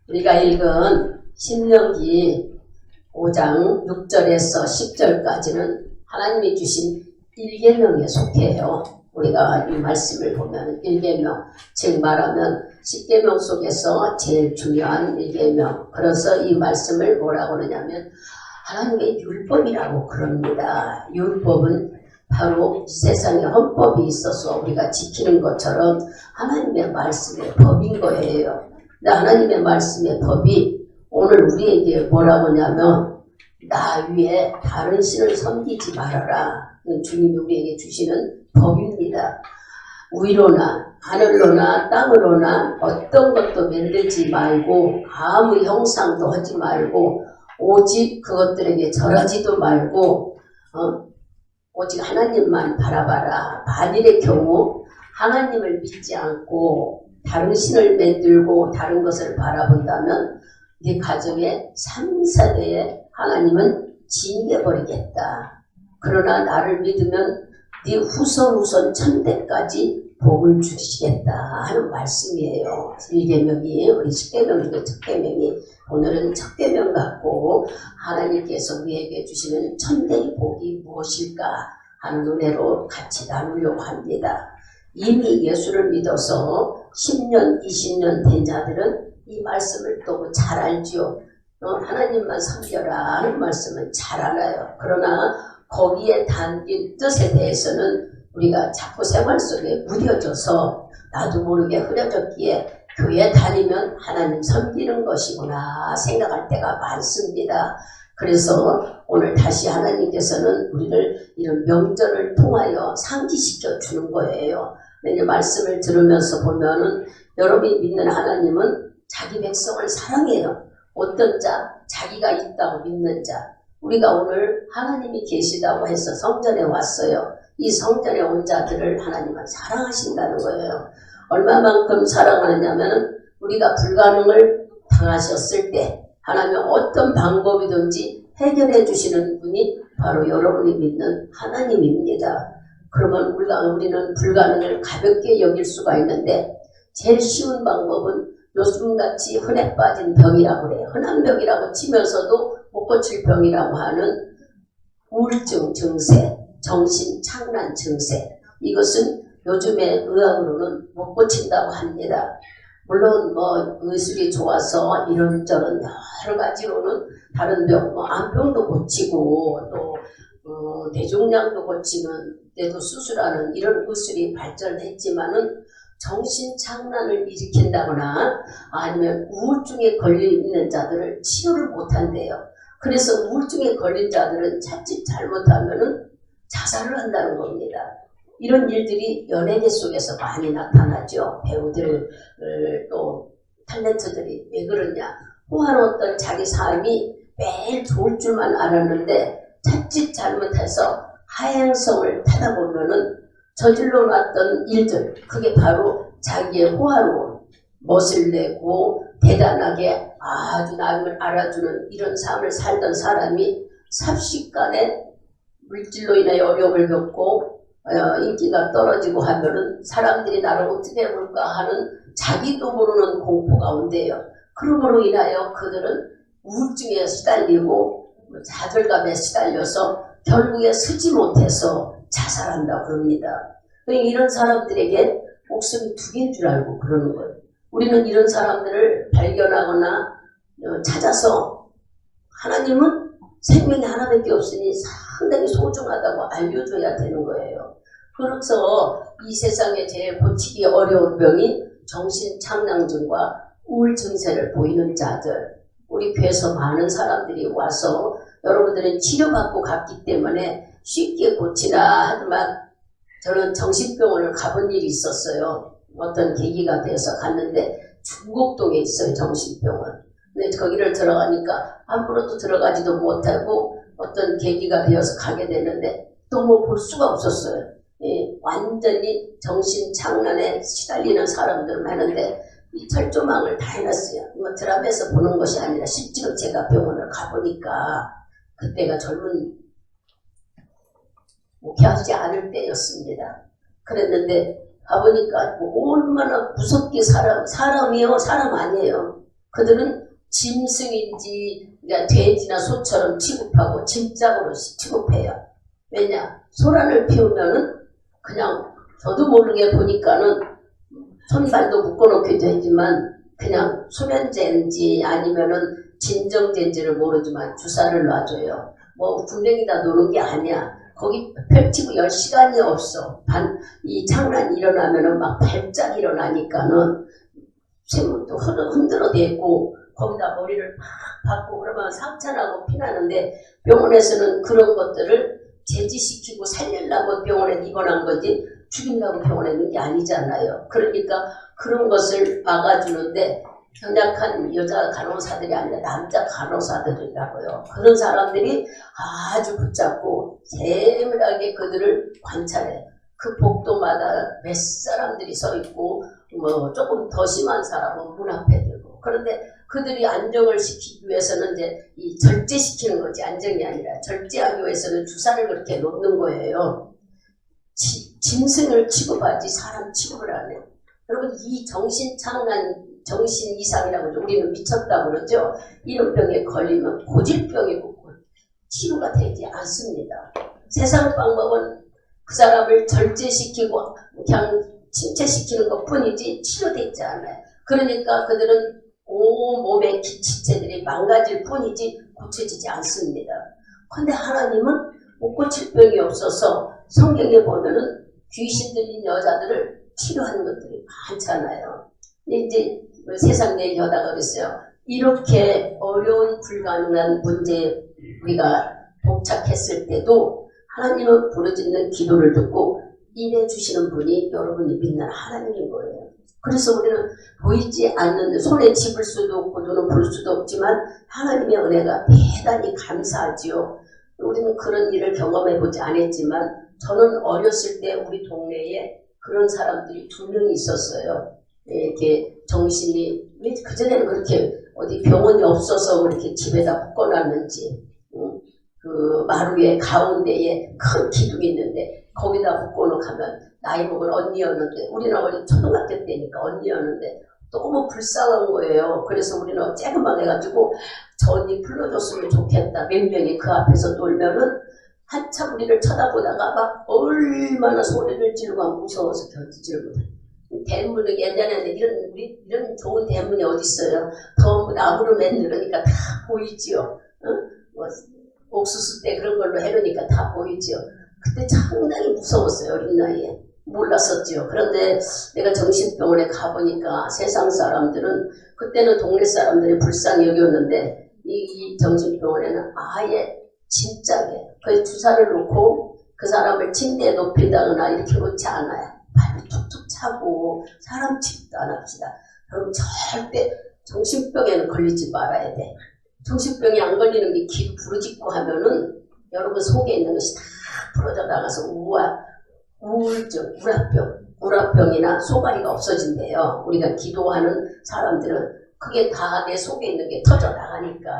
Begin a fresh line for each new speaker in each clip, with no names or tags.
우리가 읽은 신명기 5장 6절에서 10절까지는 하나님이 주신 일계명에 속해요. 우리가 이 말씀을 보면 일계명, 즉 말하면 십계명 속에서 제일 중요한 일계명. 그래서 이 말씀을 뭐라고 그러냐면 하나님의 율법이라고 그럽니다. 율법은 바로 이 세상에 헌법이 있어서 우리가 지키는 것처럼 하나님의 말씀의 법인 거예요. 근데 하나님의 말씀의 법이 오늘 우리에게 뭐라고 하냐면 나 위에 다른 신을 섬기지 말아라. 주님이 우리에게 주시는 법입니다. 위로나 하늘로나 땅으로나 어떤 것도 만들지 말고 아무 형상도 하지 말고 오직 그것들에게 절하지도 말고 오직 하나님만 바라봐라. 만일의 경우 하나님을 믿지 않고 다른 신을 만들고 다른 것을 바라본다면 네 가정의 3, 4대에 하나님은 징계버리겠다. 그러나 나를 믿으면 네 후손 천대까지 복을 주시겠다 하는 말씀이에요. 1계명이 우리 10계명이고 첫계명이 오늘은 첫계명 갖고 하나님께서 우리에게 주시는 천대의 복이 무엇일까 하는 은혜로 같이 나누려고 합니다. 이미 예수를 믿어서 10년, 20년 된 자들은 이 말씀을 또 잘 알지요. 하나님만 섬겨라 하는 말씀은 잘 알아요. 그러나 거기에 담긴 뜻에 대해서는 우리가 자꾸 생활 속에 무뎌져서 나도 모르게 흐려졌기에 교회 다니면 하나님 섬기는 것이구나 생각할 때가 많습니다. 그래서 오늘 다시 하나님께서는 우리를 이런 명절을 통하여 상기시켜 주는 거예요. 이 말씀을 들으면서 보면은 여러분이 믿는 하나님은 자기 백성을 사랑해요. 어떤 자? 자기가 있다고 믿는 자. 우리가 오늘 하나님이 계시다고 해서 성전에 왔어요. 이 성전에 온 자들을 하나님은 사랑하신다는 거예요. 얼마만큼 사랑하느냐면 우리가 불가능을 당하셨을 때 하나님은 어떤 방법이든지 해결해 주시는 분이 바로 여러분이 믿는 하나님입니다. 그러면 우리는 불가능을 가볍게 여길 수가 있는데 제일 쉬운 방법은 요즘같이 흔해 빠진 병이라고 그래요. 흔한 병이라고 치면서도 못 고칠 병이라고 하는 우울증 증세, 정신 착란 증세. 이것은 요즘의 의학으로는 못 고친다고 합니다. 물론 의술이 좋아서 이런저런 여러 가지로는 다른 병, 암병도 고치고 또 대종양도 고치는 때도 수술하는 이런 의술이 발전했지만은 정신착란을 일으킨다거나 아니면 우울증에 걸려있는 자들을 치료를 못한대요. 그래서 우울증에 걸린 자들은 자칫 잘못하면은 자살을 한다는 겁니다. 이런 일들이 연예계 속에서 많이 나타나죠. 배우들 또 탤런트들이 왜 그러냐. 호화로웠던 자기 삶이 매일 좋을 줄만 알았는데 자칫 잘못해서 하행성을 타다 보면은 저질러 놨던 일들, 그게 바로 자기의 호화로운 멋을 내고 대단하게 아주 남을 알아주는 이런 삶을 살던 사람이 삽시간에 물질로 인해 어려움을 겪고 인기가 떨어지고 하면은 사람들이 나를 어떻게 볼까 하는 자기도 모르는 공포가 온대요. 그러므로 인하여 그들은 우울증에 시달리고 좌절감에 시달려서 결국에 서지 못해서 자살한다고 그럽니다. 이런 사람들에게 목숨이 2개인 줄 알고 그러는 거예요. 우리는 이런 사람들을 발견하거나 찾아서 하나님은 생명이 하나밖에 없으니 상당히 소중하다고 알려줘야 되는 거예요. 그래서 이 세상에 제일 고치기 어려운 병이 정신착란증과 우울 증세를 보이는 자들. 우리 교회에서 많은 사람들이 와서 여러분들은 치료받고 갔기 때문에 쉽게 고치나 하지만 저는 정신병원을 가본 일이 있었어요. 어떤 계기가 돼서 갔는데 중곡동에 있어요. 정신병원. 근데 거기를 들어가니까 함부로 들어가지도 못하고 어떤 계기가 되어서 가게 되는데 너무 볼 수가 없었어요. 완전히 정신착란에 시달리는 사람들 많은데 이 철조망을 다 해놨어요. 드라마에서 보는 것이 아니라 실제로 제가 병원을 가보니까 그때가 젊은 목회하지 않을 때였습니다. 그랬는데 가보니까 얼마나 무섭게 사람이요. 사람 아니에요. 그들은 짐승인지 그러니까 돼지나 소처럼 취급하고 짐짝으로 취급해요. 왜냐? 소란을 피우면은 그냥 저도 모르게 보니까는 손발도 묶어놓기도 했지만 그냥 수면제인지 아니면은 진정제인지를 모르지만 주사를 놔줘요. 뭐 군뱅이다 노는 게 아니야. 거기 펼치고 10시간이 없어. 이 장난이 일어나면은 막 발작 일어나니까는 쇠문도 흔들어대고 거기다 머리를 팍 박고 그러면 상처나고 피나는데 병원에서는 그런 것들을 제지시키고 살리려고 병원에 입원한 거지 죽인다고 병원에 있는 게 아니잖아요. 그러니까 그런 것을 막아주는데 연약한 여자 간호사들이 아니라 남자 간호사들이라고요. 그런 사람들이 아주 붙잡고 세밀하게 그들을 관찰해. 그 복도마다 몇 사람들이 서 있고 뭐 조금 더 심한 사람은 문 앞에 들고 그런데 그들이 안정을 시키기 위해서는 이제 이 절제시키는 거지 안정이 아니라 절제하기 위해서는 주사를 그렇게 놓는 거예요. 짐승을 취급하지 사람 취급을 안 해요. 여러분 이 정신 이상이라고 우리는 미쳤다고 그러죠. 이런 병에 걸리면 고질병이고 치료가 되지 않습니다. 세상 방법은 그 사람을 절제시키고 그냥 침체시키는 것 뿐이지 치료되지 않아요. 그러니까 그들은 온 몸의 기체들이 망가질 뿐이지 고쳐지지 않습니다. 그런데 하나님은 못 고칠 병이 없어서 성경에 보면은 귀신 들린 여자들을 치료하는 것들이 많잖아요. 이제 세상 얘기하다가 그랬어요. 이렇게 어려운 불가능한 문제에 우리가 도착했을 때도 하나님은 부르짖는 기도를 듣고 일해주시는 분이 여러분이 믿는 하나님인 거예요. 그래서 우리는 보이지 않는 손에 집을 수도 없고 눈은 볼 수도 없지만 하나님의 은혜가 대단히 감사하지요. 우리는 그런 일을 경험해보지 않았지만 저는 어렸을 때 우리 동네에 그런 사람들이 2명이 있었어요. 이렇게 정신이 왜 그전에는 그렇게 어디 병원이 없어서 그렇게 집에다 묶어놨는지 그 마루에 가운데에 큰 기둥이 있는데 거기다 묶어놓고 하면 나이 먹은 언니였는데 우리는 어린 초등학교 때니까 언니였는데 너무 불쌍한 거예요. 그래서 우리는 쬐금만 해가지고 저 언니 불러줬으면 좋겠다. 몇 명이 그 앞에서 놀면은 한참 우리를 쳐다보다가 막 얼마나 소리를 지르고 무서워서 견디지를 못해. 대문은 옛날에는 이런 좋은 대문이 어디 있어요? 더 나무로 만들으니까 다 보이지요. 뭐 옥수수 때 그런 걸로 해놓으니까 다 보이지요. 그때 상당히 무서웠어요. 어린 나이에. 몰랐었죠. 그런데 내가 정신병원에 가보니까 세상 사람들은 그때는 동네 사람들이 불쌍히 여겼는데 이 정신병원에는 아예 진짜게 그 주사를 놓고 그 사람을 침대에 높인다거나 이렇게 놓지 않아요. 발을 툭툭 차고 사람 취급도 안 합시다. 그럼 절대 정신병에는 걸리지 말아야 돼. 정신병이 안 걸리는 게 귀 부르짖고 하면은 여러분 속에 있는 것이 다 풀어져 나가서 우울증, 우라병이나 소가리가 없어진대요. 우리가 기도하는 사람들은 그게 다 내 속에 있는 게 터져 나가니까.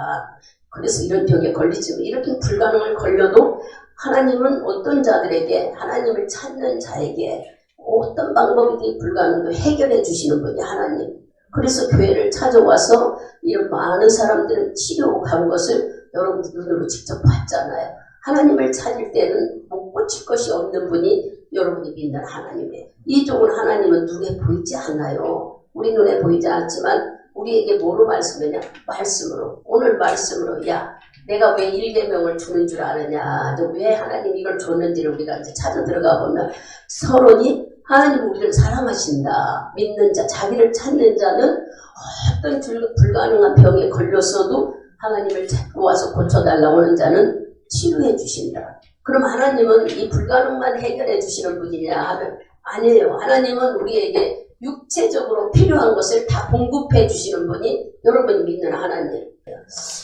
그래서 이런 병에 걸리지만 이렇게 불가능을 걸려도 하나님은 어떤 자들에게 하나님을 찾는 자에게 어떤 방법이든 불가능도 해결해 주시는 분이 하나님. 그래서 교회를 찾아와서 이런 많은 사람들은 치료 간 것을 여러분 눈으로 직접 봤잖아요. 하나님을 찾을 때는 못 고칠 것이 없는 분이 여러분이 믿는 하나님이에요. 이쪽은 하나님은 눈에 보이지 않아요. 우리 눈에 보이지 않지만 우리에게 뭐로 말씀하냐? 말씀으로. 오늘 말씀으로 야 내가 왜 1계명을 주는 줄 아느냐? 왜 하나님 이걸 줬는지를 우리가 이제 찾아 들어가 보면 서론이 하나님 우리를 사랑하신다. 믿는 자, 자기를 찾는 자는 어떤 불가능한 병에 걸렸어도 하나님을 찾고 와서 고쳐달라고 하는 자는 치료해 주신다. 그럼 하나님은 이 불가능만 해결해 주시는 분이냐 하면 아니에요. 하나님은 우리에게 육체적으로 필요한 것을 다 공급해 주시는 분이 여러분이 믿는 하나님.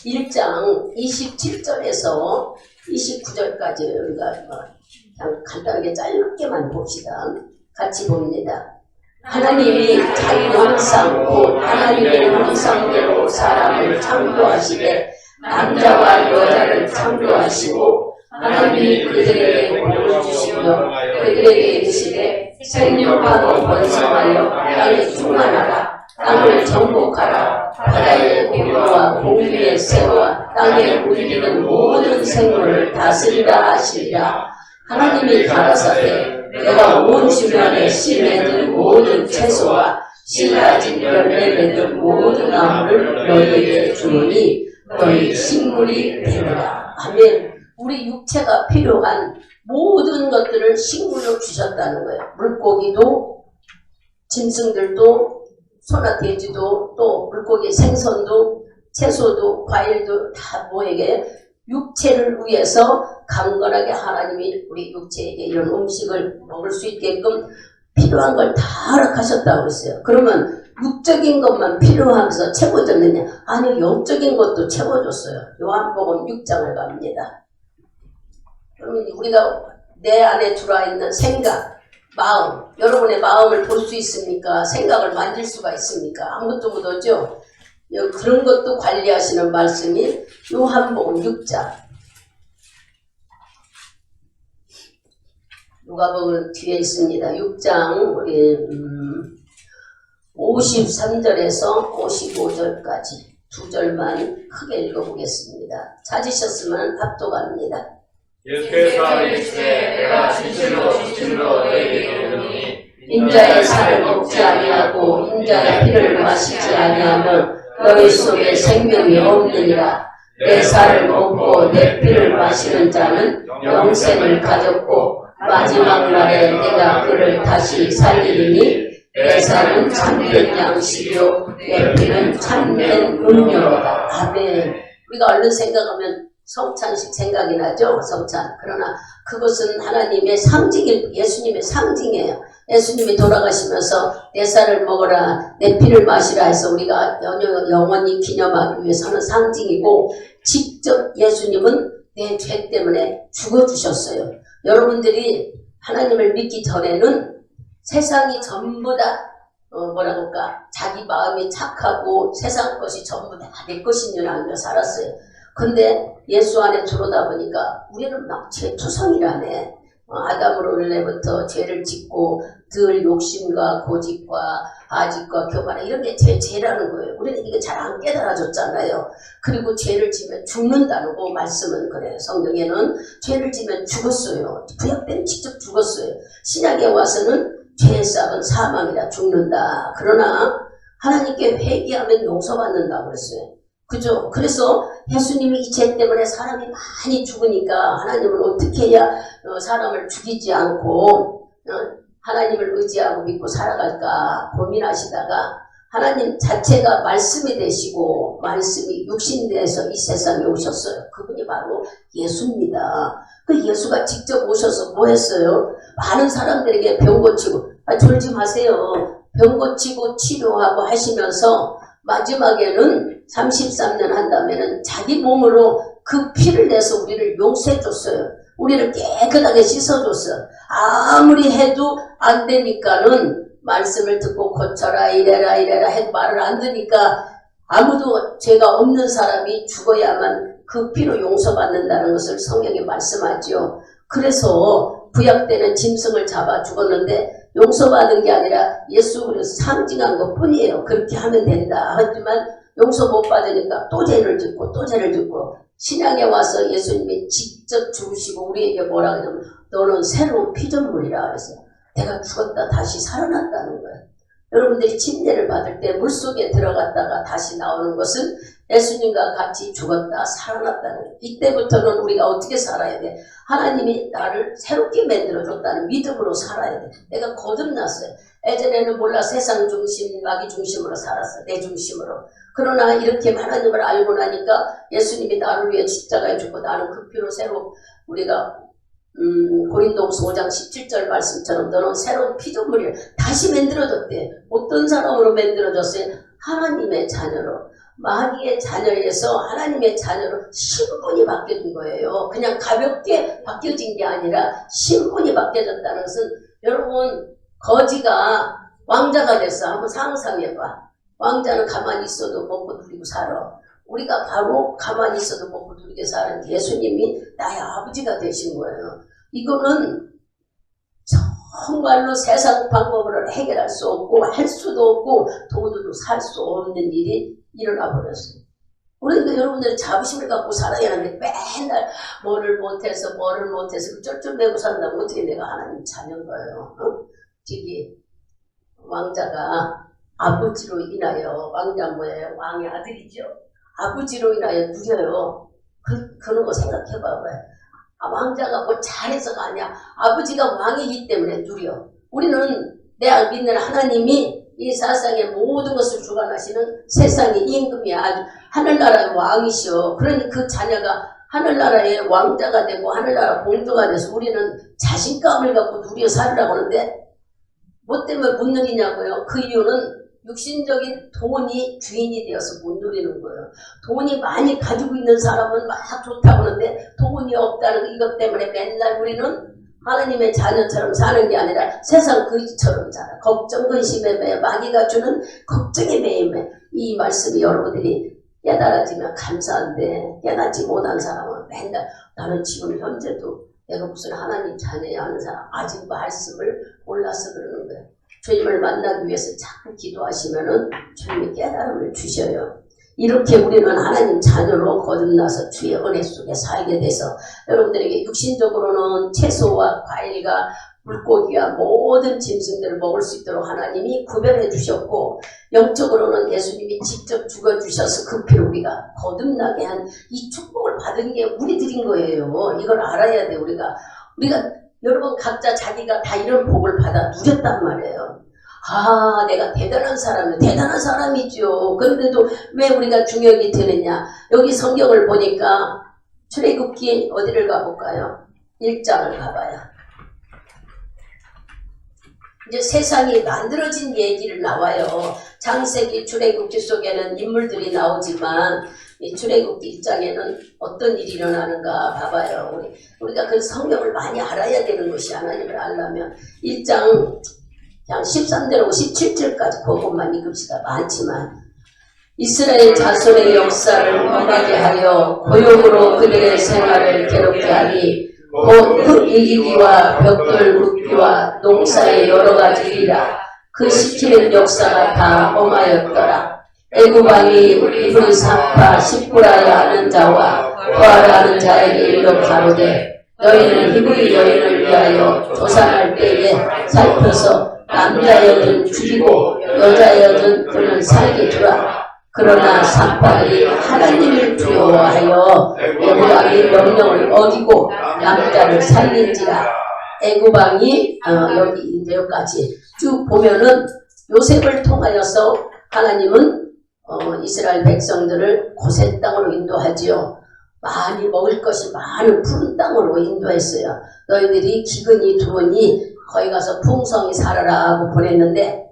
1장 27절에서 29절까지 우리가 그냥 간단하게 짧게만 봅시다. 같이 봅니다. 하나님이 자기 형상 곧 하나님의 형상대로 사람을 창조하시되 남자와 여자를 창조하시고 하나님이 그들에게 복을 주시며 그들에게 이르시되 생육하고 번성하여 땅에 충만하라 땅을 정복하라 바다의 고기와 공중의 새와 땅에 움직이는 모든 생물을 다스리라 하시리라. 하나님이 가라사대 내가 온 주변에 씨 맺은 모든 채소와 씨 가진 열매 맺은 모든 나무를 너희에게 주노니 너희 식물이 되리라. 아멘. 우리 육체가 필요한 모든 것들을 식물로 주셨다는 거예요. 물고기도 짐승들도 소나 돼지도 또 물고기 생선도 채소도 과일도 다 뭐에게 육체를 위해서 강건하게 하나님이 우리 육체에게 이런 음식을 먹을 수 있게끔 필요한 걸 다 허락하셨다고 했어요. 그러면 육적인 것만 필요하면서 채워졌느냐? 아니요, 영적인 것도 채워줬어요. 요한복음 6장을 갑니다. 그러면 우리가 내 안에 들어와 있는 생각, 마음, 여러분의 마음을 볼 수 있습니까? 생각을 만질 수가 있습니까? 아무것도 못하죠? 그런 것도 관리하시는 말씀이 요한복음 6장. 누가복음 뒤에 있습니다. 6장 우리 53절에서 55절까지 두 절만 크게 읽어보겠습니다. 찾으셨으면 합독합니다.
예수께서 이르시되 내가 진실로 너희에게 이르노니
인자의 살을 먹지 아니하고 인자의 피를 마시지 아니하면 너희 속에 생명이 없느니라. 내 살을 먹고 내 피를 마시는 자는 영생을 가졌고 마지막 날에 내가 그를 다시 살리리니 내 살은 참된 양식이요 내 피는 참된 음료로다. 아멘. 우리가 얼른 생각하면 성찬식 생각이 나죠. 성찬. 그러나 그것은 하나님의 상징일, 예수님의 상징이에요. 예수님이 돌아가시면서 내 살을 먹어라 내 피를 마시라 해서 우리가 영원히 기념하기 위해서는 상징이고, 직접 예수님은 내 죄 때문에 죽어주셨어요. 여러분들이 하나님을 믿기 전에는 세상이 전부 다 뭐라고 할까, 자기 마음이 착하고 세상 것이 전부 다 내 것인 줄 알며 살았어요. 근데 예수 안에 들어오다 보니까 우리는 막 죄투성이라네. 아담으로 원래부터 죄를 짓고 늘 욕심과 고집과 아집과 교만과 이런 게 죄라는 거예요. 우리는 이거 잘 안 깨달아졌잖아요. 그리고 죄를 지면 죽는다는 거 말씀은 그래요. 성경에는 죄를 지면 죽었어요. 구약 때는 직접 죽었어요. 신약에 와서는 죄의 싹은 사망이라 죽는다. 그러나 하나님께 회개하면 용서받는다고 그랬어요. 그죠? 그래서 예수님이 이 죄 때문에 사람이 많이 죽으니까 하나님은 어떻게 해야 사람을 죽이지 않고 하나님을 의지하고 믿고 살아갈까 고민하시다가 하나님 자체가 말씀이 되시고 말씀이 육신돼서 이 세상에 오셨어요. 그분이 바로 예수입니다. 그 예수가 직접 오셔서 뭐 했어요? 많은 사람들에게 병 고치고, 졸지 마세요. 병 고치고 치료하고 하시면서 마지막에는 33년 한다면은 자기 몸으로 그 피를 내서 우리를 용서해 줬어요. 우리를 깨끗하게 씻어줬어요. 아무리 해도 안 되니까는 말씀을 듣고 고쳐라 이래라 해도 말을 안 듣니까 아무도 죄가 없는 사람이 죽어야만 그 피로 용서받는다는 것을 성경에 말씀하죠. 그래서 구약 때는 짐승을 잡아 죽었는데 용서받은 게 아니라 예수 그리스도 상징한 것 뿐이에요. 그렇게 하면 된다. 하지만 용서 못 받으니까 또 죄를 짓고 또 죄를 짓고, 신약에 와서 예수님이 직접 죽으시고 우리에게 뭐라 그러냐면 너는 새로운 피조물이라 그랬어요. 내가 죽었다 다시 살아났다는 거예요. 여러분들이 침례를 받을 때 물속에 들어갔다가 다시 나오는 것은 예수님과 같이 죽었다 살아났다는 거예요. 이때부터는 우리가 어떻게 살아야 돼? 하나님이 나를 새롭게 만들어줬다는 믿음으로 살아야 돼. 내가 거듭났어요. 예전에는 몰라 세상 중심, 마귀 중심으로 살았어. 내 중심으로. 그러나 이렇게 하나님을 알고 나니까 예수님이 나를 위해 십자가에 죽고 나는 그 피로 새로 우리가 고린도후서 5장 17절 말씀처럼 너는 새로운 피조물이야. 다시 만들어졌대. 어떤 사람으로 만들어졌어요? 하나님의 자녀로. 마귀의 자녀에서 하나님의 자녀로 신분이 바뀌어진 거예요. 그냥 가볍게 바뀌어진 게 아니라 신분이 바뀌어졌다는 것은, 여러분 거지가 왕자가 됐어. 한번 상상해봐. 왕자는 가만히 있어도 먹고 누리고 살아. 우리가 바로 가만히 있어도 먹고 누리게 사는 예수님이 나의 아버지가 되신 거예요. 이거는 정말로 세상 방법으로 해결할 수 없고 할 수도 없고 도저히 살 수 없는 일이 일어나 버렸어요. 그러니까 여러분들이 자부심을 갖고 살아야 하는데 맨날 뭐를 못해서 쩔쩔매고 산다면 어떻게 내가 하나님 자녀인 거예요. 저기 왕자가 아버지로 인하여, 왕자 뭐예요? 왕의 아들이죠. 아버지로 인하여 누려요. 그런 거 생각해봐봐요. 왕자가 뭐 잘해서가 아니야. 아버지가 왕이기 때문에 누려. 우리는 내가 믿는 하나님이 이 세상의 모든 것을 주관하시는 세상의 임금이 아주 하늘나라의 왕이시오. 그러니 그 자녀가 하늘나라의 왕자가 되고 하늘나라 공주가 돼서 우리는 자신감을 갖고 누려 살으라고 하는데 뭐 때문에 못 누리냐고요? 그 이유는 육신적인 돈이 주인이 되어서 못 누리는 거예요. 돈이 많이 가지고 있는 사람은 막 좋다고 하는데 돈이 없다는 이것 때문에 맨날 우리는 하나님의 자녀처럼 사는 게 아니라 세상 거지처럼 살아. 걱정, 근심에 매여 마귀가 주는 걱정에 매여. 이 말씀이 여러분들이 깨달아지면 감사한데 깨닫지 못한 사람은 맨날 나는 지금 현재도 내가 무슨 하나님 자녀야 하는 사람 아직 말씀을 몰라서 그러는 거예요. 주님을 만나기 위해서 자꾸 기도하시면은 주님이 깨달음을 주셔요. 이렇게 우리는 하나님 자녀로 거듭나서 주의 은혜 속에 살게 돼서 여러분들에게 육신적으로는 채소와 과일과 물고기와 모든 짐승들을 먹을 수 있도록 하나님이 구별해 주셨고 영적으로는 예수님이 직접 죽어주셔서 그 피로 우리가 거듭나게 한 이 축복을 받은 게 우리들인 거예요. 이걸 알아야 돼. 우리가 여러분 각자 자기가 다 이런 복을 받아 누렸단 말이에요. 아, 내가 대단한 사람이죠. 그런데도 왜 우리가 중역이 되느냐? 여기 성경을 보니까 출애굽기 어디를 가볼까요? 1장을 가봐요. 이제 세상이 만들어진 얘기를 나와요. 창세기, 출애굽기 속에는 인물들이 나오지만 이 출애굽기 1장에는 어떤 일이 일어나는가 봐봐요. 우리가 그 성경을 많이 알아야 되는 것이 하나님을 알려면 1장 그냥 13절하고 17절까지 그것만 읽읍시다. 많지만 이스라엘 자손의 역사를 험하게 하여 고용으로 그들의 생활을 괴롭게 하니 곧 흙 이기기와 벽돌 굽기와 농사의 여러 가지 일이라 그 시키는 역사가 다 험하였더라. 애굽왕이 이브리 사파 십구라야 하는 자와 부하라 하는 자에게 이르러 가로되 너희는 히브리 여인을 위하여 조산할 때에 살펴서 남자여든 죽이고 여자여든 그는 살게 두라. 그러나 산파들이 하나님을 두려워하여 애굽왕이 명령을 어기고 남자를 살린지라. 애굽왕이 여기까지 쭉 보면은 요셉을 통하여서 하나님은 이스라엘 백성들을 고센 땅으로 인도하지요. 많이 먹을 것이 많은 푸른 땅으로 인도했어요. 너희들이 기근이 두으니 거기 가서 풍성히 살아라 하고 보냈는데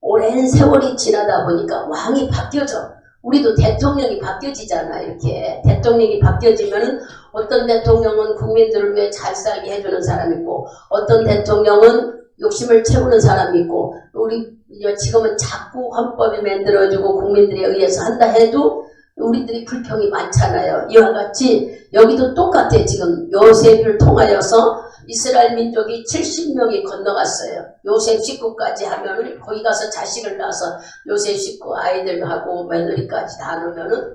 오랜 세월이 지나다 보니까 왕이 바뀌어져. 우리도 대통령이 바뀌어지잖아. 이렇게 대통령이 바뀌어지면은 어떤 대통령은 국민들을 위해 잘 살게 해주는 사람이 있고 어떤 대통령은 욕심을 채우는 사람이 있고 우리 지금은 자꾸 헌법이 만들어지고 국민들에 의해서 한다 해도 우리들이 불평이 많잖아요. 이와 같이 여기도 똑같아. 지금 요셉을 통하여서 이스라엘 민족이 70명이 건너갔어요. 요셉 식구까지 하면은 거기 가서 자식을 낳아서 요셉 식구 아이들하고 며느리까지 다 넣으면은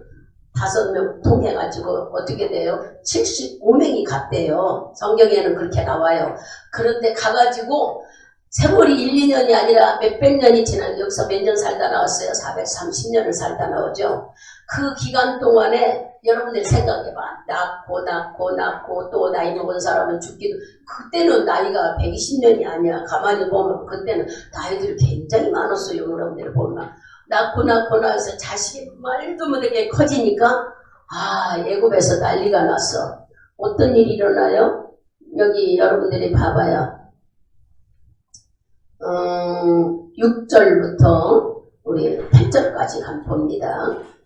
5명 통해가지고 어떻게 돼요? 75명이 갔대요. 성경에는 그렇게 나와요. 그런데 가가지고 세월이 1, 2년이 아니라 몇백 년이 지난 여기서 몇 년 살다 나왔어요. 430년을 살다 나오죠. 그 기간 동안에 여러분들이 생각해봐. 낳고 또 나이 먹은 사람은 죽기도. 그때는 나이가 120년이 아니야. 가만히 보면 그때는 나이들이 굉장히 많았어요. 여러분들이 보면. 낳고 나서 자식이 말도 못하게 커지니까 애굽에서 난리가 났어. 어떤 일이 일어나요? 여기 여러분들이 봐봐요. 6절부터 우리 8절까지 한번 봅니다.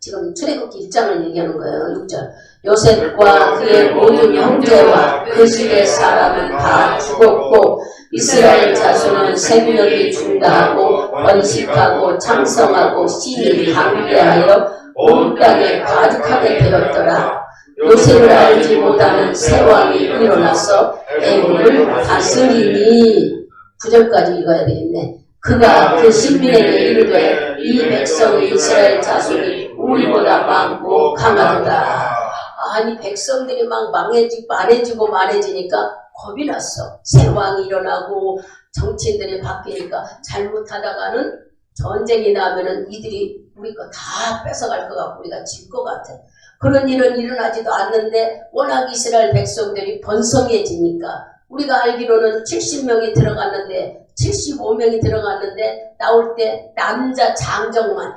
지금 출애굽기 1장을 얘기하는 거예요. 6절. 요셉과 그의 모든 형제와 그 집의 사람은 다 죽었고 이스라엘 자손은 생명이 중다하고 번식하고 창성하고 신이 강대하여 온 땅에 가득하게 되었더라. 요셉을 알지 못하는 새 왕이 일어나서 애굽을 다스리니 9절까지 읽어야 되겠네. 그가 그 신민에게 이르되 이 백성이 이스라엘 자손이 우리보다 많고 강하도다. 아니 백성들이 막 많아지니까 겁이 났어. 새 왕이 일어나고 정치인들이 바뀌니까 잘못하다가는 전쟁이 나면은 이들이 우리 거 다 뺏어갈 것 같고 우리가 질 것 같아. 그런 일은 일어나지도 않는데 워낙 이스라엘 백성들이 번성해지니까 우리가 알기로는 70명이 들어갔는데 75명이 들어갔는데 나올 때 남자 장정만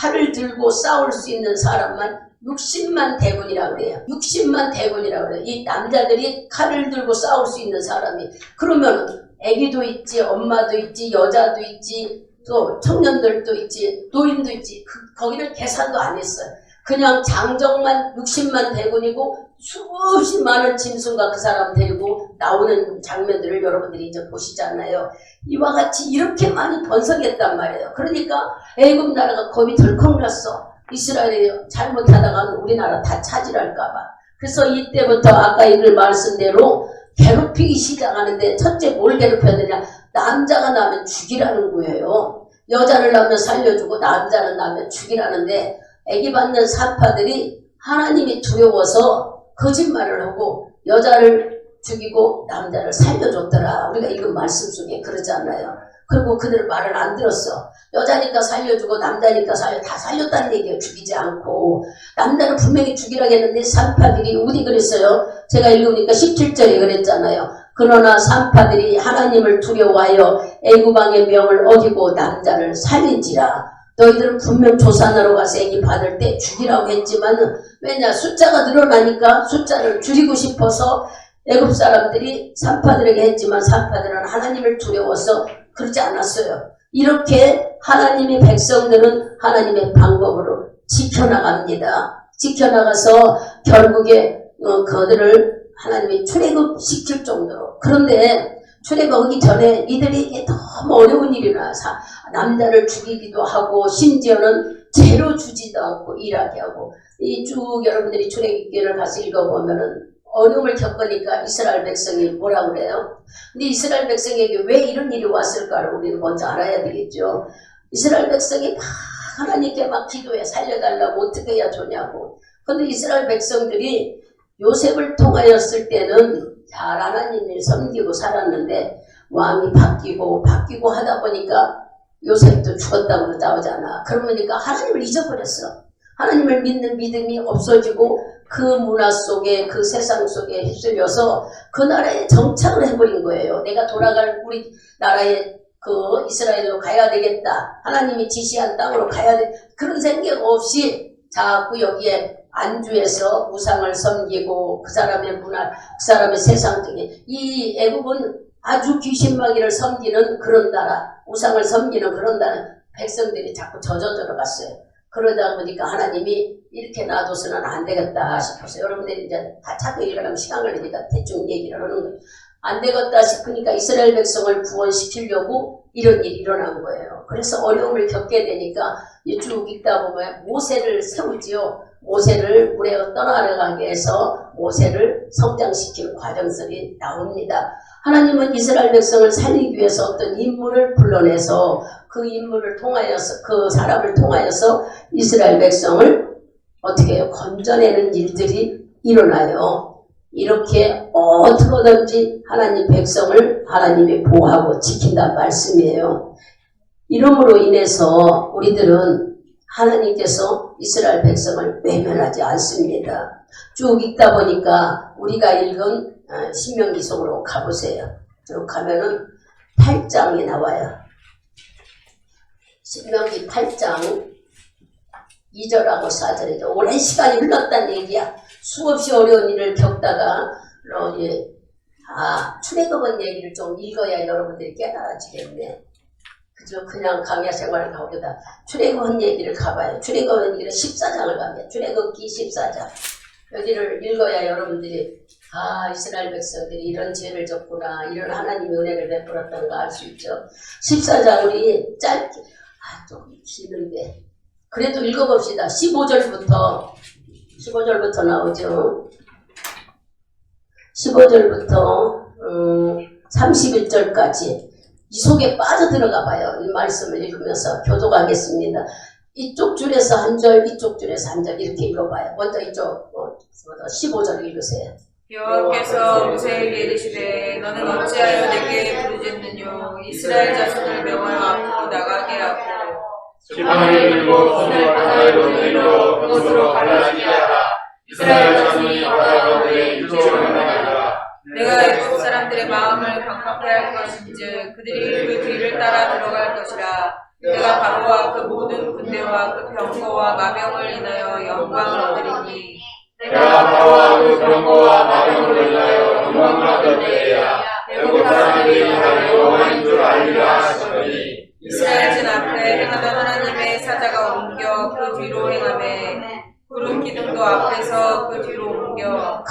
칼을 들고 싸울 수 있는 사람만 60만 대군이라고 그래요. 60만 대군이라고 그래요. 이 남자들이 칼을 들고 싸울 수 있는 사람이. 그러면 애기도 있지, 엄마도 있지, 여자도 있지, 또 청년들도 있지, 노인도 있지. 거기를 계산도 안 했어요. 그냥 장정만 60만 대군이고 수없이 많은 짐승과 그 사람 데리고 나오는 장면들을 여러분들이 이제 보시잖아요. 이와 같이 이렇게 많이 번성했단 말이에요. 그러니까 애굽 나라가 겁이 덜컥 났어. 이스라엘이 잘못하다가 우리나라 다 차지할까봐. 그래서 이때부터 아까 읽을 말씀대로 괴롭히기 시작하는데 첫째 뭘 괴롭혀야 되냐. 남자가 나면 죽이라는 거예요. 여자를 낳으면 살려주고 남자는 낳으면 죽이라는데 애기 받는 산파들이 하나님이 두려워서 거짓말을 하고 여자를 죽이고 남자를 살려줬더라. 우리가 읽은 말씀 속에 그러잖아요. 그리고 그들 말을 안 들었어. 여자니까 살려주고 남자니까 다 살렸다는 얘기예요. 죽이지 않고. 남자는 분명히 죽이라고 했는데 산파들이 어디 그랬어요? 제가 읽으니까 17절에 그랬잖아요. 그러나 산파들이 하나님을 두려워하여 애굽왕의 명을 어기고 남자를 살린지라. 너희들은 분명 조산하러 가서 애기 받을 때 죽이라고 했지만 왜냐 숫자가 늘어나니까 숫자를 줄이고 싶어서 애굽 사람들이 산파들에게 했지만 산파들은 하나님을 두려워서 그러지 않았어요. 이렇게 하나님의 백성들은 하나님의 방법으로 지켜나갑니다. 지켜나가서 결국에 그들을 하나님이 출애굽시킬 정도로. 그런데 출애굽하기 전에 이들이 너무 어려운 일이라 남자를 죽이기도 하고 심지어는 재료 주지도 않고 일하게 하고 이 쭉 여러분들이 출애굽기를 가서 읽어보면은 어려움을 겪으니까 이스라엘 백성이 뭐라고 그래요? 근데 이스라엘 백성에게 왜 이런 일이 왔을까를 우리는 먼저 알아야 되겠죠. 이스라엘 백성이 막 하나님께 막 기도해 살려달라고 어떻게 해야 좋냐고. 근데 이스라엘 백성들이 요셉을 통하였을 때는 잘 하나님을 섬기고 살았는데 왕이 바뀌고 하다 보니까 요셉도 죽었다고 나오잖아. 그러니까 하나님을 잊어버렸어. 하나님을 믿는 믿음이 없어지고 그 문화 속에 그 세상 속에 휩쓸려서 그 나라에 정착을 해버린 거예요. 내가 돌아갈 우리 나라에 그 이스라엘로 가야 되겠다. 하나님이 지시한 땅으로 가야 돼. 그런 생각 없이 자꾸 여기에 안주해서 우상을 섬기고 그 사람의 문화, 그 사람의 세상 중에 이 애굽은 아주 귀신마귀를 섬기는 그런 나라, 우상을 섬기는 그런 나라 백성들이 자꾸 젖어들어 갔어요. 그러다 보니까 하나님이 이렇게 놔둬서는 안 되겠다 싶어서 여러분들이 이제 다 찾고 일어나면 시간 걸리니까 대충 얘기를 하는 거예요. 안 되겠다 싶으니까 이스라엘 백성을 구원시키려고 이런 일이 일어난 거예요. 그래서 어려움을 겪게 되니까 쭉 읽다 보면 모세를 세우지요. 모세를 물에 떠나가게 해서 모세를 성장시키는 과정들이 나옵니다. 하나님은 이스라엘 백성을 살리기 위해서 어떤 인물을 불러내서 그 인물을 통하여서 그 사람을 통하여서 이스라엘 백성을 어떻게 해요? 건져내는 일들이 일어나요. 이렇게 어떻게든지 하나님 백성을 하나님이 보호하고 지킨다는 말씀이에요. 이름으로 인해서 우리들은 하나님께서 이스라엘 백성을 외면하지 않습니다. 쭉 읽다 보니까 우리가 읽은 신명기 속으로 가보세요. 쭉 가면은 8장이 나와요. 신명기 8장 2절하고 4절이죠. 오랜 시간이 흘렀다는 얘기야. 수없이 어려운 일을 겪다가 출애굽은 얘기를 좀 읽어야 여러분들이 깨달아지겠네. 그죠? 그냥 강야 생활을 가보다 출애굽한 얘기를 가봐요. 출애굽한 얘기를 14장을 가면 출애굽기 14장 여기를 읽어야 여러분들이 이스라엘 백성들이 이런 죄를 졌구나, 이런 하나님의 은혜를 베풀었다는 거 알 수 있죠. 14장 우리 짧게 좀 길는데 그래도 읽어봅시다. 15절부터 나오죠. 15절부터 31절까지 이 속에 빠져들어가 봐요. 이 말씀을 읽으면서 교독하겠습니다. 이쪽 줄에서 한 절, 이쪽 줄에서 한 절 이렇게 읽어봐요. 먼저 이쪽 15절 읽으세요.
여호와께서 모세에게 이르시되 너는 어찌하여 내게 부르짖느뇨 이스라엘 자손을 명하여 앞으로 나가게 하고
지팡이를 들고 손을 바다로 내밀어 그것으로 갈라지게 하라. 이스라엘 자손이 바다 가운데 육지로 나가리라.
내가 애굽 사람들의 마음을 강팍해 할 것인즉 그들이 그 뒤를 따라 들어갈 것이라. 내가 바로와 그 모든 군대와 그 병거와 마병을 인하여 영광을 얻으리니
내가 바로와 그 병거와 마병을 인하여 영광을 얻을 때에야 애굽 사람들이 다 여호와인 줄 알리라 하시더니
이스라엘 진 앞에 행하던 하나님의 사자가 옮겨 그 뒤로 행하매 구름 기둥도 앞에서 그 뒤로 옮겨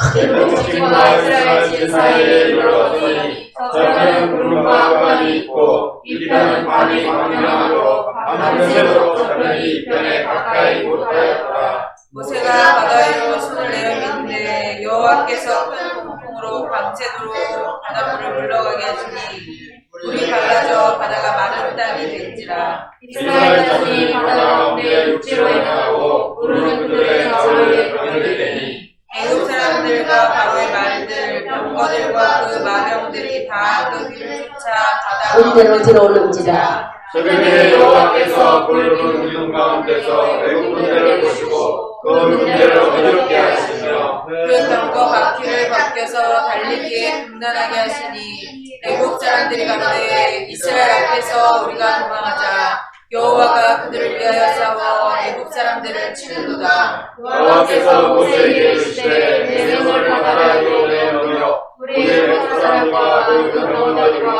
지금과 이스라엘 진 사이에 이르렀더니 저편은 구름과 관이 있고 이편은 관이 광명하고 밤새도록 저편이 이편에 가까이 못하였더라.
모세가 바다 위로 손을 내어 믿는데 여호와께서 큰 폭풍으로 밤새도록 바닷물을 물러가게 하시니 물이 갈라져 바다가 마른 땅이 된지라.
이스라엘 자손이 바다 가운데 육지로 행하고 구름은 그들의 좌우에 변질되니
애굽 사람들과 바로의 말들 병거들과 그 마병들이 다 그 뒤를 쫓아 바다
본대로 들어오는지라.
새벽에 여호와께서 붉은 기둥 가운데서 애굽 군대를 보시고 그 군대를 어지럽게 하시며
그 병거 바퀴를 벗겨서 달리기에 곤란하게 하시니 애굽 사람들이 가로되 이스라엘 앞에서 우리가 도망하자. 여호와가 그들을 위하여 싸워 애굽 사람들을 치는도다.
여호와께서 모세에게 이르시되 내 손을 바다로 내밀어 우리 애굽 사람과 그 병거들과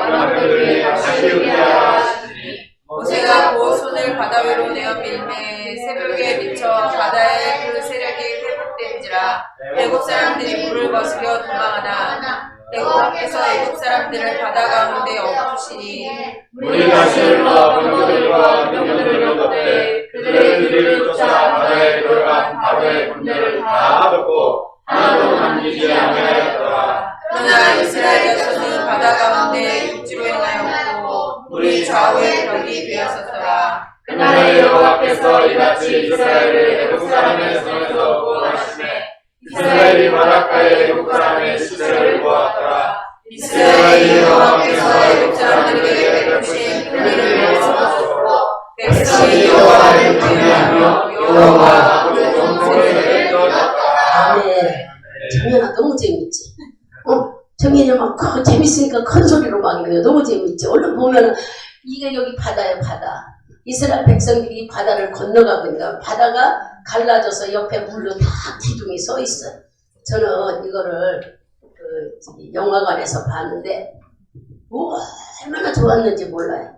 마병들이 다시 의지하라 하시니
모세가 그 손을 바다 위로 내어 밀매 새벽에 미쳐 바다의 그 세력이 회복된지라. 애굽 사람들이 물을 거스려 도망하나 여호와께서 애굽 사람들을 바다 가운데 엎으시니
물이 다시 흘러 병거들과 병거들을 덮되 그들의 뒤를 쫓아 바다에 들어간 바로의 군대를 다 덮고 하나도 남기지 아니하였더라.
그러나 이스라엘 자손은 바다 가운데 육지로 행하였고 물이 좌우의 벽이 되었었더라.
그날에 여호와께서 이같이 이스라엘을 애굽 사람의 손에서 구원하시매 이스라엘이 바닷가에 애굽 사람의 시체를 보았더라.
이스라엘이 여호와께서 애굽 사람들에게 베푸신 은혜를 위해서 백성이 여호와를 경외하며 여호와가 그 정보를
떴다.
아멘. 정연아 너무 재밌지? 정연이 막 재밌으니까 큰 소리로 막 읽어요. 너무 재밌지? 얼른 보면 이게 여기 바다예요, 바다. 이스라엘 백성들이 바다를 건너가고 있는가. 바다가 갈라져서 옆에 물로 다 기둥이 서 있어요. 저는 이거를 영화관에서 봤는데 얼마나 좋았는지 몰라요.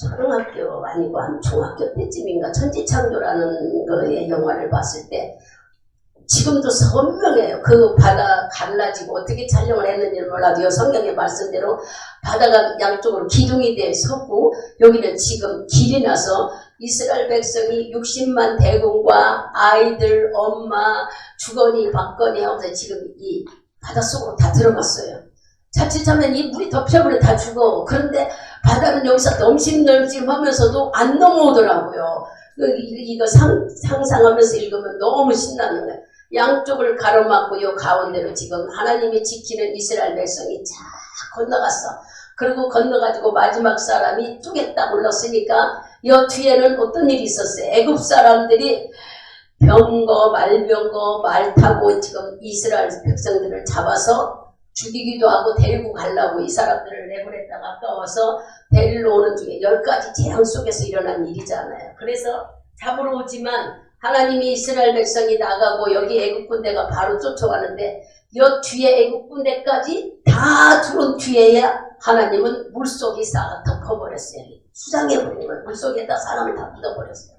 초등학교 아니고 한 중학교 때쯤인가 천지창조라는 거의 영화를 봤을 때 지금도 선명해요. 그 바다 갈라지고 어떻게 촬영을 했는지 몰라도요. 성경의 말씀대로 바다가 양쪽으로 기둥이 돼 서고 여기는 지금 길이 나서 이스라엘 백성이 60만 대군과 아이들, 엄마, 주거니 받거니 하면서 지금 이 바닷속으로 다 들어갔어요. 자칫하면 이 물이 덮여버려 다 죽어. 그런데 바다는 여기서 넘심넘심하면서도 안 넘어오더라고요. 이거 상상하면서 읽으면 너무 신나는 거예요. 양쪽을 가로막고 요 가운데로 지금 하나님이 지키는 이스라엘 백성이 쫙 건너갔어. 그리고 건너가지고 마지막 사람이 뚝에 딱 올랐으니까 요 뒤에는 어떤 일이 있었어요. 애굽 사람들이 병거, 말병거, 말 타고 지금 이스라엘 백성들을 잡아서 죽이기도 하고 데리고 가려고 이 사람들을 내보냈다가 아까워서 데리러 오는 중에 10가지 재앙 속에서 일어난 일이잖아요. 그래서 잡으러 오지만 하나님이 이스라엘 백성이 나가고 여기 애굽 군대가 바로 쫓아가는데 여 뒤에 애굽 군대까지 다 들어온 뒤에야 하나님은 물속이 싹 덮어버렸어요. 수장해버린 거예요. 물속에다 사람을 다 묻어버렸어요.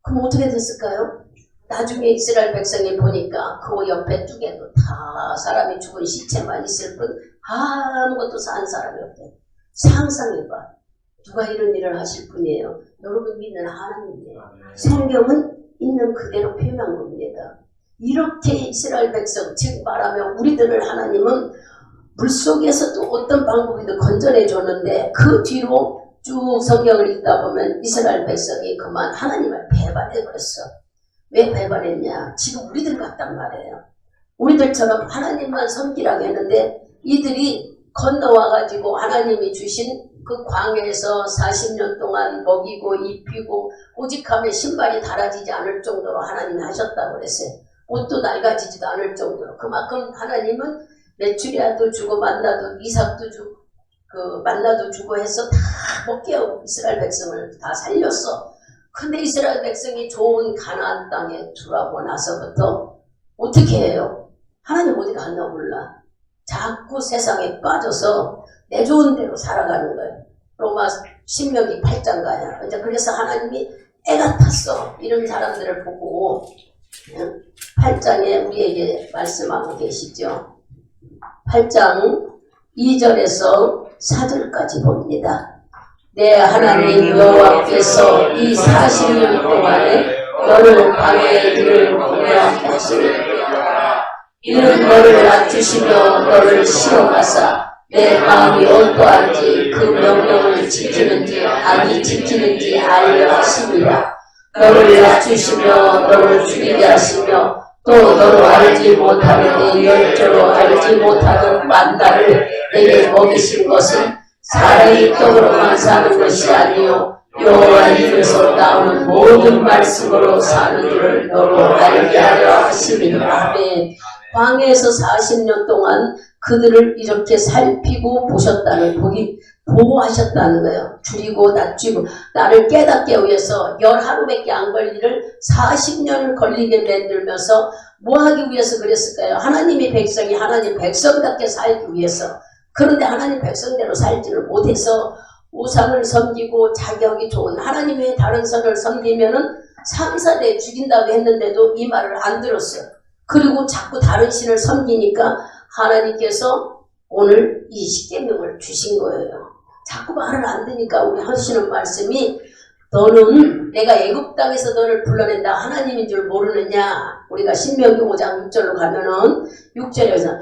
그럼 어떻게 됐을까요? 나중에 이스라엘 백성이 보니까 그 옆에 뚝에도 다 사람이 죽은 시체만 있을 뿐 아무것도 산 사람이 없대요. 상상해봐. 누가 이런 일을 하실 분이에요? 여러분 믿는 하나님이에요. 성경은 있는 그대로 표현한 겁니다. 이렇게 이스라엘 백성, 즉 말하면 우리들을 하나님은 물속에서도 어떤 방법이든 건져내 줬는데 그 뒤로 쭉 성경을 읽다 보면 이스라엘 백성이 그만 하나님을 배반해버렸어. 왜 배반했냐? 지금 우리들 같단 말이에요. 우리들처럼 하나님만 섬기라고 했는데 이들이 건너와가지고 하나님이 주신 그 광야에서 40년 동안 먹이고 입히고 오직하면 신발이 닳아지지 않을 정도로 하나님이 하셨다고 그랬어요. 옷도 낡아지지도 않을 정도로. 그만큼 하나님은 메추리알도 주고 만나도 이삭도 주고 만나도 주고 해서 다 먹게 하고 이스라엘 백성을 다 살렸어. 근데 이스라엘 백성이 좋은 가나안 땅에 들어가고 나서부터 어떻게 해요? 하나님 어디 갔나 몰라. 자꾸 세상에 빠져서 내 좋은 대로 살아가는 거예요. 로마 신명기 8장 가야. 이제 그래서 하나님이 애가 탔어. 이런 사람들을 보고 8장에 우리에게 말씀하고 계시죠. 8장 2절에서 4절까지 봅니다. 내 하나님 여호와께서 이 40년 동안에 너를 광야의 길을 공략하게 하시니 이는 너를 낮추시며 너를 시험하사 내 마음이 어떠한지 그 명령을 지키는지 아니 지키는지 알려 하심이라. 너를 낮추시며 너를 죽이게 하시며 또 너로 알지 못하는 내 열조로 알지 못하는 만나를 내게 먹이신 것은 사람이 떡으로만 사는 것이 아니요 여호와 입에서 나오는 모든 말씀으로 사는 줄을 너로 알게 하려 하심이라. 광야에서 40년 동안 그들을 이렇게 살피고 보셨다는 보호하셨다는 거예요. 줄이고 낮추고 나를 깨닫게 위해서 10하루밖에 안 걸리를 40년을 걸리게 만들면서 뭐 하기 위해서 그랬을까요? 하나님의 백성이 하나님 백성답게 살기 위해서. 그런데 하나님 백성대로 살지를 못해서 우상을 섬기고 자격이 좋은 하나님의 다른 선을 섬기면은 3, 4대 죽인다고 했는데도 이 말을 안 들었어요. 그리고 자꾸 다른 신을 섬기니까 하나님께서 오늘 이 십계명을 주신 거예요. 자꾸 말을 안 듣니까 우리 하시는 말씀이 너는 내가 애굽 땅에서 너를 불러낸다 하나님인 줄 모르느냐. 우리가 신명기 5장 6절로 가면은 6절에서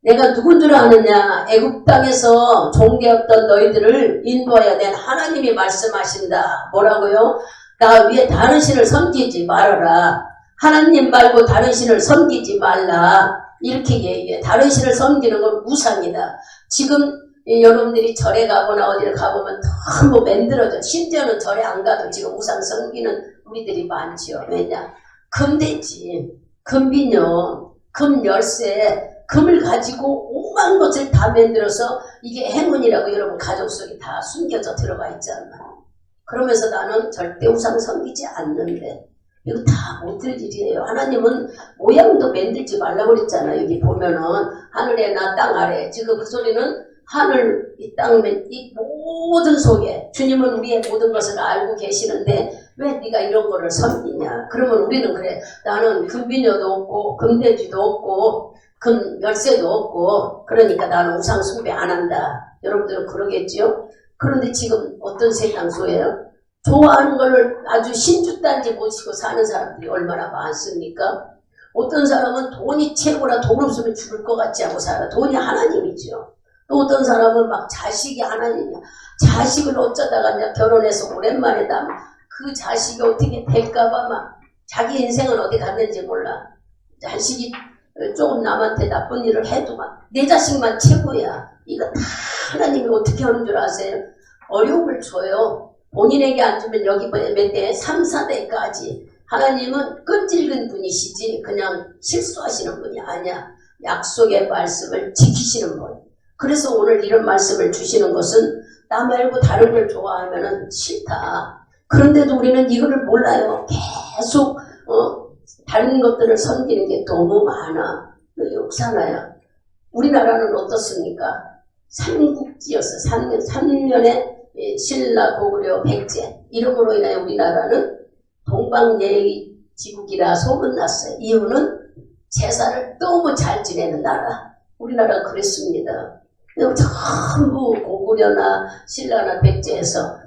내가 누군 줄 아느냐. 애굽 땅에서 종되었던 너희들을 인도하여 낸 하나님이 말씀하신다. 뭐라고요? 나 위에 다른 신을 섬기지 말아라. 하나님 말고 다른 신을 섬기지 말라. 이렇게 얘기해. 다른 신을 섬기는 건 우상이다. 지금 여러분들이 절에 가거나 어디를 가보면 너무 만들어져. 심지어는 절에 안 가도 지금 우상 섬기는 우리들이 많지요. 왜냐? 금대지, 금비녀, 금열쇠, 금을 가지고 오만 것을 다 만들어서 이게 행운이라고 여러분 가족 속에 다 숨겨져 들어가 있잖아. 그러면서 나는 절대 우상 섬기지 않는데 이거 다 못될 일이에요. 하나님은 모양도 만들지 말라고 그랬잖아요. 여기 보면은 하늘에나 땅 아래. 지금 그 소리는 하늘, 이 땅, 이 모든 속에 주님은 우리의 모든 것을 알고 계시는데 왜 네가 이런 거를 섬기냐. 그러면 우리는 그래. 나는 금비녀도 없고 금돼지도 없고 금 열쇠도 없고 그러니까 나는 우상 숭배 안 한다. 여러분들은 그러겠지요? 그런데 지금 어떤 세상소예요? 좋아하는 거를 아주 신주단지 모시고 사는 사람들이 얼마나 많습니까? 어떤 사람은 돈이 최고라 돈 없으면 죽을 것 같지 않고 살아. 돈이 하나님이죠. 또 어떤 사람은 막 자식이 하나님이야. 자식을 어쩌다가 결혼해서 오랜만에 그 자식이 어떻게 될까봐 막 자기 인생은 어디 갔는지 몰라. 자식이 조금 남한테 나쁜 일을 해도 막 내 자식만 최고야. 이거 다 하나님이 어떻게 하는 줄 아세요? 어려움을 줘요. 본인에게 안 주면 여기 몇 대 3, 4대까지. 하나님은 끈질긴 분이시지 그냥 실수하시는 분이 아니야. 약속의 말씀을 지키시는 분. 그래서 오늘 이런 말씀을 주시는 것은 나 말고 다른 걸 좋아하면 싫다. 그런데도 우리는 이거를 몰라요. 계속 다른 것들을 섬기는 게 너무 많아. 역사나요. 우리나라는 어떻습니까? 삼국지였어. 3년에 신라, 고구려, 백제 이름으로 인하여 우리나라는 동방예의지국이라 소문났어요. 이유는 제사를 너무 잘 지내는 나라. 우리나라가 그랬습니다. 전부 고구려나 신라나 백제에서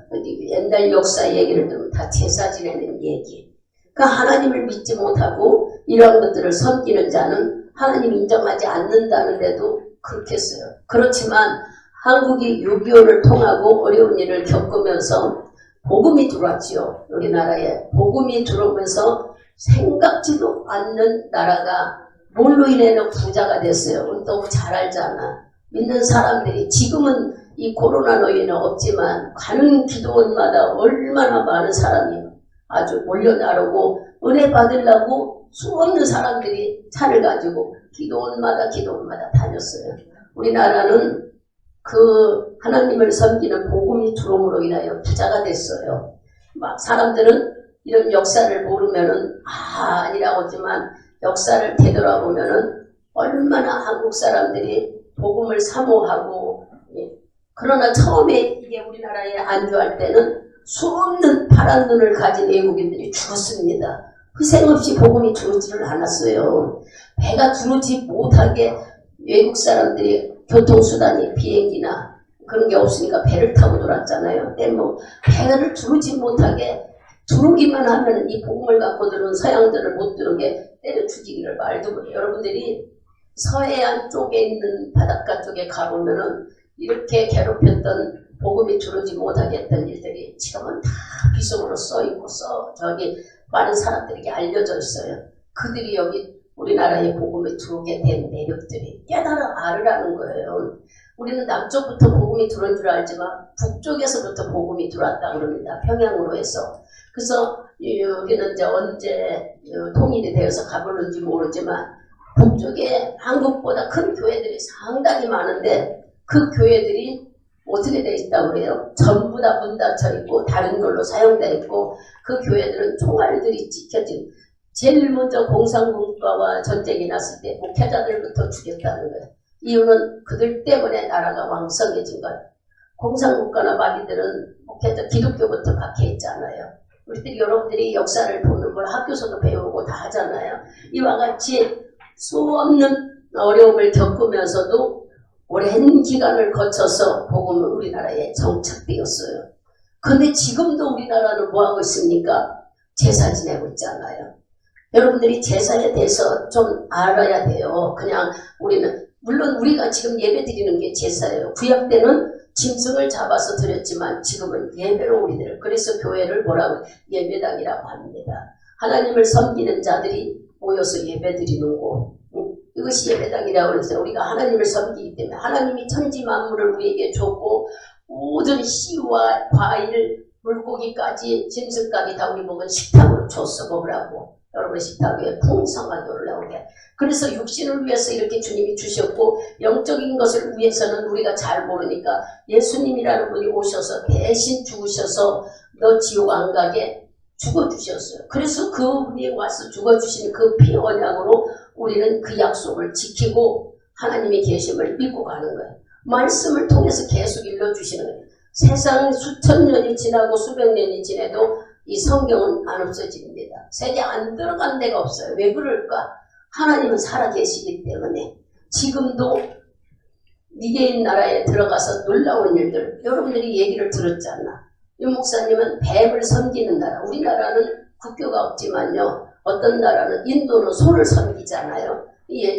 옛날 역사 얘기를 들으면 다 제사 지내는 얘기. 그러니까 하나님을 믿지 못하고 이런 것들을 섬기는 자는 하나님 인정하지 않는다는데도 그렇게 했어요. 그렇지만 한국이 6.25를 통하고 어려운 일을 겪으면서 복음이 들어왔지요. 우리나라에 복음이 들어오면서 생각지도 않는 나라가 뭘로 인해서 부자가 됐어요. 너무 잘 알잖아. 믿는 사람들이 지금은 이 코로나 노예는 없지만 가는 기도원마다 얼마나 많은 사람이 아주 몰려나르고 은혜 받으려고 수없는 사람들이 차를 가지고 기도원마다 다녔어요. 우리나라는 그 하나님을 섬기는 복음이 들어옴으로 인하여 부자가 됐어요. 막 사람들은 이런 역사를 모르면은 아니라고 하지만 역사를 되돌아보면은 얼마나 한국 사람들이 복음을 사모하고, 그러나 처음에 이게 우리나라에 안주할 때는 수없는 파란 눈을 가진 외국인들이 죽었습니다. 희생 없이 복음이 들어오지를 않았어요. 배가 들어오지 못하게 외국 사람들이 교통수단이 비행기나 그런 게 없으니까 배를 타고 돌았잖아요. 근데 뭐 배를 들어오지 못하게 들어오기만 하면 이 복음을 갖고 들어온 서양들을 못 들어오게 때려 죽이기를 말도 못해요. 여러분들이 서해안 쪽에 있는 바닷가 쪽에 가보면은 이렇게 괴롭혔던 복음이 들어오지 못하게 했던 일들이 지금은 다 비속어로 써있고 저기 많은 사람들에게 알려져 있어요. 그들이 여기 우리나라에 복음이 들어오게 된 내력들이 깨달아 알으라는 거예요. 우리는 남쪽부터 복음이 들어온 줄 알지만 북쪽에서부터 복음이 들어왔다 그럽니다. 평양으로 해서. 그래서 우리는 이제 언제 통일이 되어서 가볼는지 모르지만 북쪽에 한국보다 큰 교회들이 상당히 많은데 그 교회들이 어떻게 되어 있다고 그래요? 전부 다 문 닫혀 있고 다른 걸로 사용되어 있고 그 교회들은 총알들이 찍혀진, 제일 먼저 공산국가와 전쟁이 났을 때 목회자들부터 죽였다는 거예요. 이유는 그들 때문에 나라가 왕성해진 거예요. 공산국가나 마귀들은 목회자 기독교부터 박해했잖아요. 우리들이 여러분들이 역사를 보는 걸 학교에서도 배우고 다 하잖아요. 이와 같이 수없는 어려움을 겪으면서도 오랜 기간을 거쳐서 복음은 우리나라에 정착되었어요. 그런데 지금도 우리나라는 뭐하고 있습니까? 제사 지내고 있잖아요. 여러분들이 제사에 대해서 좀 알아야 돼요. 그냥 우리는, 물론 우리가 지금 예배 드리는 게 제사예요. 구약 때는 짐승을 잡아서 드렸지만 지금은 예배로 우리들, 그래서 교회를 뭐라고 예배당이라고 합니다. 하나님을 섬기는 자들이 모여서 예배 드리는 곳, 이것이 예배당이라고 그랬어요. 우리가 하나님을 섬기기 때문에 하나님이 천지 만물을 우리에게 줬고 모든 씨와 과일, 물고기까지 짐승까지 다 우리 먹은 식탁으로 줬어 먹으라고. 여러분 식탁 위에 풍성하게 올라오게. 그래서 육신을 위해서 이렇게 주님이 주셨고 영적인 것을 위해서는 우리가 잘 모르니까 예수님이라는 분이 오셔서 대신 죽으셔서 너 지옥 안 가게 죽어주셨어요. 그래서 그분이 와서 죽어주신 그 피 언약으로 우리는 그 약속을 지키고 하나님의 계심을 믿고 가는 거예요. 말씀을 통해서 계속 일러주시는 거예요. 세상 수천 년이 지나고 수백 년이 지나도 이 성경은 안 없어집니다. 세계 안 들어간 데가 없어요. 왜 그럴까? 하나님은 살아계시기 때문에. 지금도 니게인 나라에 들어가서 놀라운 일들, 여러분들이 얘기를 들었잖아. 유 목사님은 뱀을 섬기는 나라. 우리나라는 국교가 없지만요. 어떤 나라는 인도는 소를 섬기잖아요.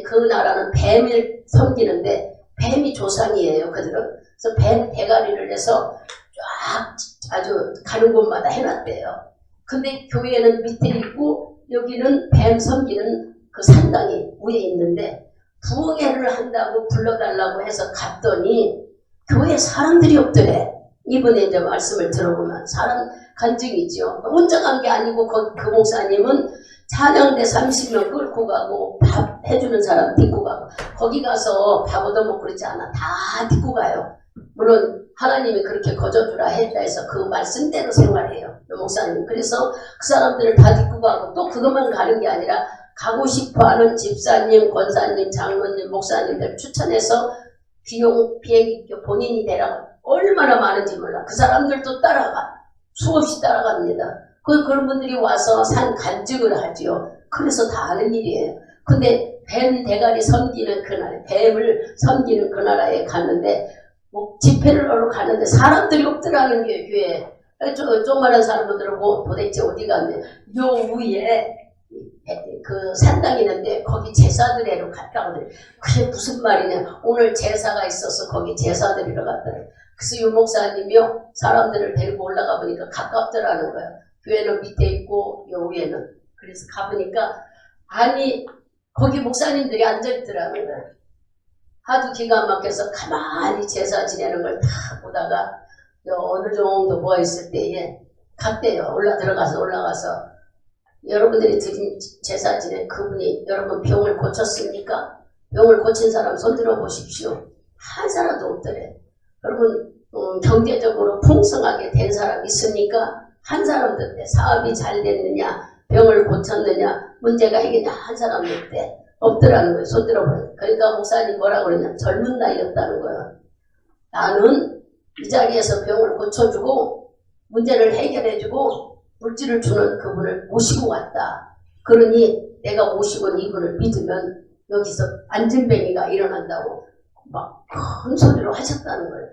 그 나라는 뱀을 섬기는데 뱀이 조상이에요. 그들은. 그래서 뱀 대가리를 해서 쫙 아주 가는 곳마다 해놨대요. 근데 교회는 밑에 있고 여기는 뱀 섬기는 그 산당이 위에 있는데 부흥회를 한다고 불러달라고 해서 갔더니 교회 사람들이 없더래. 이번에 이제 말씀을 들어보면 사람 간증이죠. 혼자 간 게 아니고 그 목사님은 찬양대 30명 끌고 가고 밥 해주는 사람 데리고 가고 거기 가서 밥 얻어먹고 그러지 않아. 다 데리고 가요. 물론 하나님이 그렇게 거저주라 했다 해서 그 말씀대로 생활해요. 목사님. 그래서 그 사람들을 다 데리고 가고 또 그것만 가는 게 아니라 가고 싶어하는 집사님, 권사님, 장로님, 목사님들 추천해서 비행기 본인이 내라고 얼마나 많은지 몰라. 그 사람들도 따라가. 수없이 따라갑니다. 그런 분들이 와서 산 간증을 하지요. 그래서 다 아는 일이에요. 근데 뱀 대가리 섬기는 그날, 뱀을 섬기는 그 나라에 갔는데 뭐 집회를 하러 갔는데 사람들이 없더라는 게 교회에. 조그마한 사람들은 뭐 도대체 어디 갔네. 요 위에 그 산당이 있는데 거기 제사드리러 갔다고 그래. 그게 무슨 말이냐. 오늘 제사가 있어서 거기 제사드리러 갔더래. 그래서 유 목사님이요 사람들을 데리고 올라가 보니까 가깝더라는 거야. 교회는 밑에 있고 요 위에는. 그래서 가보니까 아니 거기 목사님들이 앉아있더라는 거야. 하도 기가 막혀서 가만히 제사 지내는 걸 다 보다가 어느 정도 모여있을 때에 갔대요. 올라가서 여러분들이 드린 제사 지낸 그분이 여러분 병을 고쳤습니까? 병을 고친 사람 손 들어보십시오. 한 사람도 없더래. 여러분 경제적으로 풍성하게 된 사람 있습니까? 한 사람도 없대. 사업이 잘 됐느냐, 병을 고쳤느냐, 문제가 해결냐 한 사람도 없더라는 거예요. 손 들어보니까. 그러니까 목사님 뭐라고 그러냐. 젊은 나이였다는 거예요. 나는 이 자리에서 병을 고쳐주고 문제를 해결해주고 물질을 주는 그분을 모시고 왔다. 그러니 내가 모시고 온 이분을 믿으면 여기서 안진뱅이가 일어난다고 막 큰 소리로 하셨다는 거예요.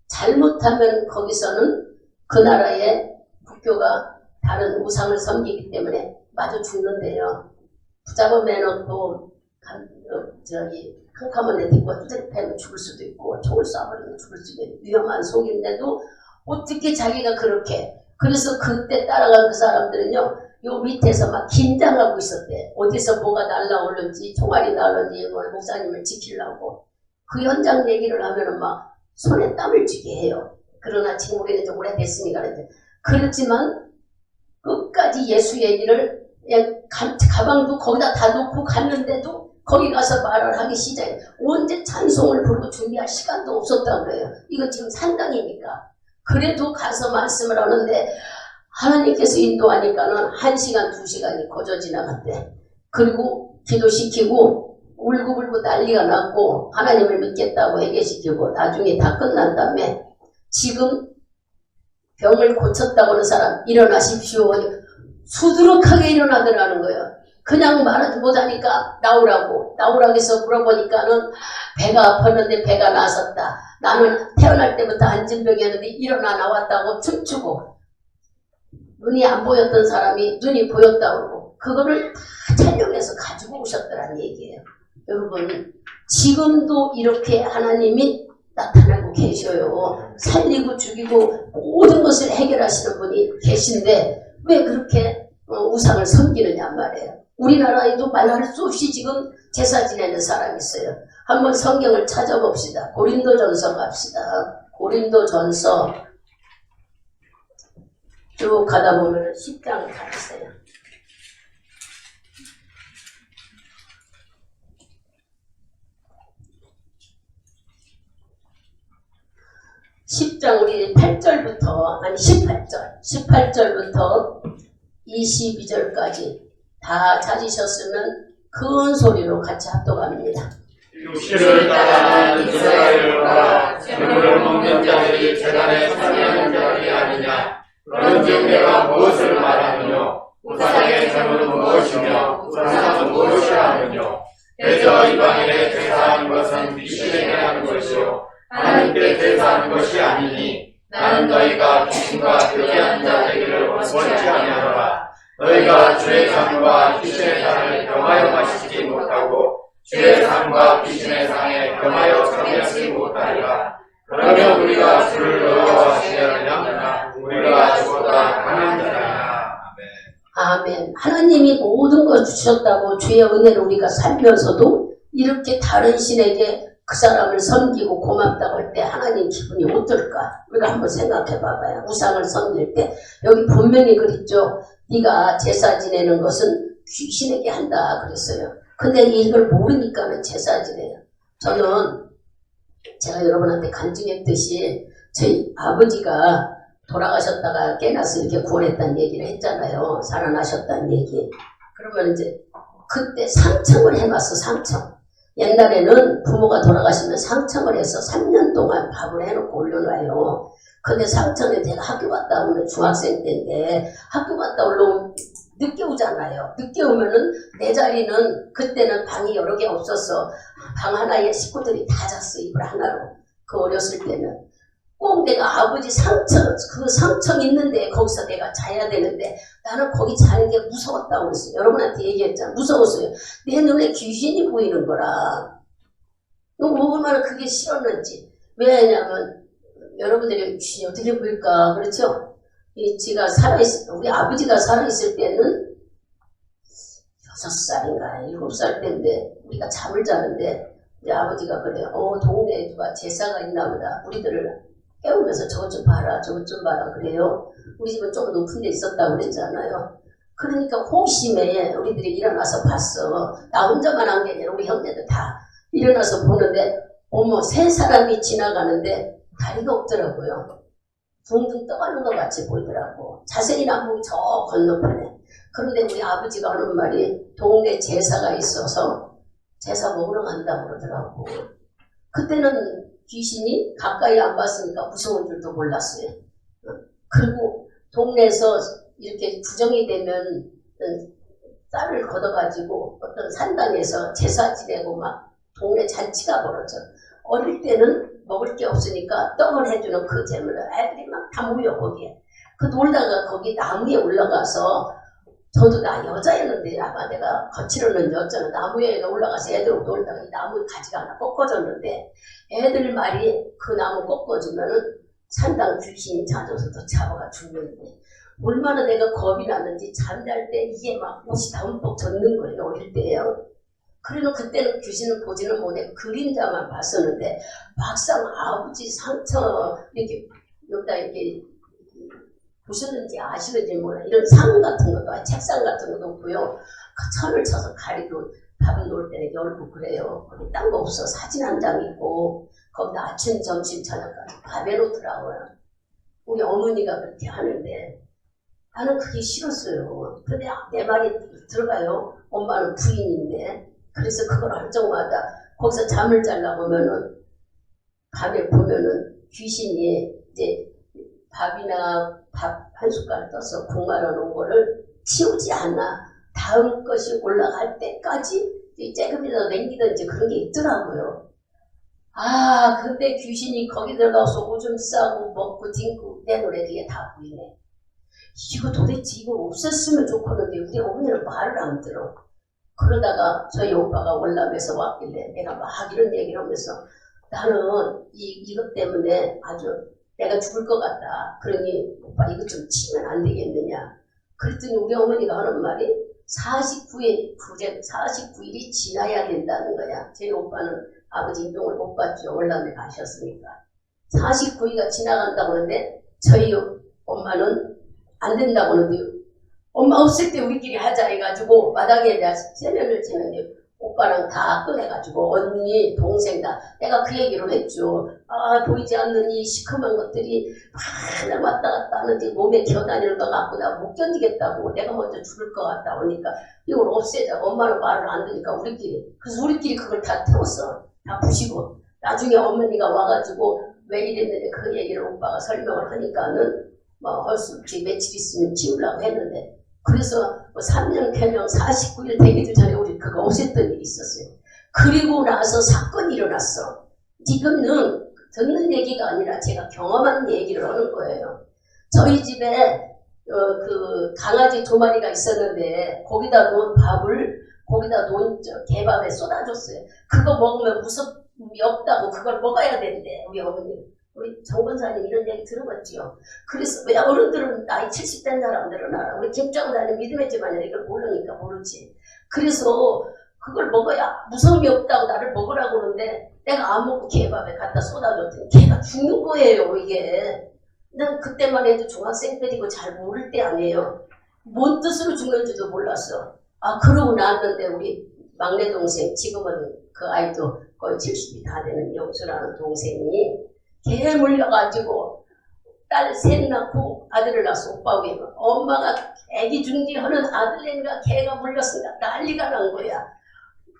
잘못하면 거기서는 그 나라의 국교가 다른 우상을 섬기기 때문에 마저 죽는데요. 붙잡아 매놓고 캄캄한 데 딛고 패면 죽을 수도 있고 총을 쏴버리면 죽을 수도 있고 위험한 속인데도 어떻게 자기가 그렇게 그래서 그때 따라간 그 사람들은요 요 밑에서 막 긴장하고 있었대. 어디서 뭐가 날라오는지 총알이 날라오는지 목사님을 지키려고 그 현장 얘기를 하면은 막 손에 땀을 쥐게 해요. 그러나 지금 우리는 좀 오래됐으니까 그렇지만 끝까지 예수 얘기를 가방도 거기다 다 놓고 갔는데도 거기 가서 말을 하기 시작해. 언제 찬송을 부르고 준비할 시간도 없었다고 그래요. 이거 지금 산당이니까. 그래도 가서 말씀을 하는데 하나님께서 인도하니까는 1시간, 2시간이 거저 지나갔대. 그리고 기도시키고 울고불고 난리가 났고 하나님을 믿겠다고 회개시키고 나중에 다 끝난 다음에 지금 병을 고쳤다고 하는 사람 일어나십시오. 수두룩하게 일어나더라는 거예요. 그냥 말하지 못하니까 나오라고 해서 물어보니까는 배가 아팠는데 배가 나섰다. 나는 태어날 때부터 안진병이었는데 일어나 나왔다고 춤추고 눈이 안 보였던 사람이 눈이 보였다고 그러고 그거를 다 촬영해서 가지고 오셨더라는 얘기예요. 여러분 지금도 이렇게 하나님이 나타나고 계셔요. 살리고 죽이고 모든 것을 해결하시는 분이 계신데 왜 그렇게 우상을 섬기느냐 말이에요. 우리나라에도 말할 수 없이 지금 제사 지내는 사람이 있어요. 한번 성경을 찾아봅시다. 고린도전서 갑시다. 고린도전서 쭉 가다 보면 10장 가있어요. 10장 우리 8절부터 아니 18절부터 22절까지 다 찾으셨으면 큰 소리로 같이 합독합니다.
육신을 따라하는 이스라엘과 재물을 먹는 자들이 제단에 참여하는 자들이 아니냐. 그런즉 내가 무엇을 말하느뇨. 우상의 재물은 무엇이며 우상은 무엇이라 하느뇨. 대저 이방인의 제사하는 것은 귀신에게 하는 것이요 하나님께 제사하는 것이 아니니 나는 너희가 귀신과 교제하는 자 되기를 원치 아니하노라. 너희가 주의 상과 귀신의 상을 겸하여 마시지 못하고 주의 상과 귀신의 상에 겸하여 참여하지 못하리라. 그러면 우리가 주를 어려워하시려느냐. 우리가 주보다 강한 자라.
아멘. 하나님이 모든 걸 주셨다고 주의 은혜를 우리가 살면서도 이렇게 다른 신에게 그 사람을 섬기고 고맙다고 할 때 하나님 기분이 어떨까? 우리가 한번 생각해 봐봐요. 우상을 섬길 때 여기 분명히 그랬죠. 네가 제사 지내는 것은 귀신에게 한다 그랬어요. 근데 이걸 모르니까는 제사 지내요. 저는 제가 여러분한테 간증했듯이 저희 아버지가 돌아가셨다가 깨나서 이렇게 구원했다는 얘기를 했잖아요. 살아나셨다는 얘기. 그러면 이제 그때 상청을 해봤어. 상청. 옛날에는 부모가 돌아가시면 상청을 해서 3년 동안 밥을 해놓고 올려놔요. 근데 상청에 제가 학교 갔다 오면 중학생 때인데 학교 갔다 올라오면 늦게 오잖아요. 늦게 오면은 내 자리는 그때는 방이 여러 개 없었어. 방 하나에 식구들이 다 잤어. 이불 하나로. 그 어렸을 때는. 꼭 내가 아버지 그 상처 있는데 거기서 내가 자야 되는데 나는 거기 자는 게 무서웠다고 그랬어요. 여러분한테 얘기했잖아. 무서웠어요. 내 눈에 귀신이 보이는 거라. 얼마나 그게 싫었는지. 왜냐면 여러분들이 귀신이 어떻게 보일까? 그렇죠? 우리 아버지가 살아있을 때는 6살인가 7살 때인데 우리가 잠을 자는데 우리 아버지가 그래요. 동네에 누가 제사가 있나 보다. 우리들을 깨우면서 저것 좀 봐라 저것 좀 봐라 그래요. 우리 집은 좀 높은 데 있었다고 그랬잖아요. 그러니까 호심에 우리들이 일어나서 봤어. 나 혼자만 한 게 아니라 우리 형제들 다 일어나서 보는데 어머 세 사람이 지나가는데 다리가 없더라고요. 둥둥 떠가는 것 같이 보이더라고. 자세히 나보고 저 건너편에. 그런데 우리 아버지가 하는 말이 동네 제사가 있어서 제사 먹으러 간다고 그러더라고. 그때는 귀신이 가까이 안 봤으니까 무서운 줄도 몰랐어요. 그리고 동네에서 이렇게 부정이 되면 쌀을 걷어가지고 어떤 산당에서 제사 지내고 막 동네 잔치가 벌어져. 어릴 때는 먹을 게 없으니까 떡을 해주는 그 재물을 애들이 막 다 모여 거기에. 그 놀다가 거기 나무에 올라가서 저도 나 여자였는데 아마 내가 거칠었는 여자는 나무에 올라가서 애들하고 놀다가 이 나무 가지가 하나 꺾어졌는데 애들 말이 그 나무 꺾어지면은 산당 귀신이 찾아서 또 잡아가 죽는데 얼마나 내가 겁이 났는지 잠잘 때 이게 막 옷이 다 흠뻑 젖는 거예요. 어릴 때요. 그래도 그때는 귀신을 보지는 못해 그림자만 봤었는데 막상 아버지 상처 이렇게 여기다 이렇게 보셨는지 아시는지 몰라. 이런 상 같은 것도 책상 같은 것도 없고요. 그 천을 쳐서 가리고 밥을 놓을 때는 열고 그래요. 거기 딴 거 없어. 사진 한 장 있고 거기다 아침 점심 저녁까지 밥 해놓더라고요. 우리 어머니가 그렇게 하는데 나는 그게 싫었어요. 근데 내 말이 들어가요. 엄마는 부인인데 그래서 그걸 할 적마다 거기서 잠을 자려고 하면은 밤에 보면은 귀신이 이제 밥이나 밥 한 숟갈 떠서 국 말아 놓은 거를 치우지 않아. 다음 것이 올라갈 때까지 쬐금이라도 남기든지 그런 게 있더라고요. 근데 귀신이 거기 들어가서 오줌 싸고 먹고 딩고 내 노래 그게 다 보이네. 이거 도대체 이거 없었으면 좋겠는데 우리 어머니는 말을 안 들어. 그러다가 저희 오빠가 월남에서 왔길래 내가 막 이런 얘기를 하면서 나는 이것 때문에 아주 내가 죽을 것 같다. 그러니 오빠 이거 좀 치면 안 되겠느냐. 그랬더니 우리 어머니가 하는 말이 49일이 지나야 된다는 거야. 저희 오빠는 아버지 인동을 못 봤죠. 월남에 가셨으니까. 49일가 지나간다고 하는데 저희 엄마는 안 된다고 하는데 엄마 없을 때 우리끼리 하자 해가지고 마당에 내가 세면을 치는데 오빠랑 다 꺼내가지고 언니 동생 다 내가 그 얘기를 했죠. 보이지 않는 이 시커먼 것들이 막 왔다 갔다 하는데 몸에 기어다니는 것 같고 나 못 견디겠다고 내가 먼저 죽을 것 같다 보니까 이걸 없애자. 엄마는 말을 안 듣니까 우리끼리. 그래서 우리끼리 그걸 다 태웠어. 다 부시고 나중에 어머니가 와가지고 왜 이랬는데 그 얘기를 오빠가 설명을 하니까는 헐수없이 며칠 있으면 치우려고 했는데 그래서 3년 개명 49일 되기도 전에 우리 그거 없앴던 일이 있었어요. 그리고 나서 사건이 일어났어. 지금은 듣는 얘기가 아니라 제가 경험한 얘기를 하는 거예요. 저희 집에 그 강아지 2마리가 있었는데 거기다 놓은 밥을 거기다 놓은 개밥에 쏟아줬어요. 그거 먹으면 무섭이 없다고 그걸 먹어야 된대. 우리 어머니. 우리 정 권사님 이런 얘기 들어봤지요. 그래서 왜 어른들은 나이 70된 사람들은 알아. 우리 김장사님 믿음의 집안이라 이걸 모르니까 모르지. 그래서 그걸 먹어야 무서움이 없다고 나를 먹으라고 그러는데 내가 안 먹고 개밥에 갖다 쏟아줬더니 개가 죽는 거예요. 이게. 난 그때만 해도 중학생 때리고 잘 모를 때 아니에요. 뭔 뜻으로 죽는지도 몰랐어. 그러고 나왔는데 우리 막내 동생 지금은 그 아이도 거의 70이 다 되는 영수라는 동생이 개 물려가지고 딸 셋 낳고 아들을 낳았어. 오빠 위에 엄마가 애기 중지하는 아들내미가 개가 물렸으니까 난리가 난 거야.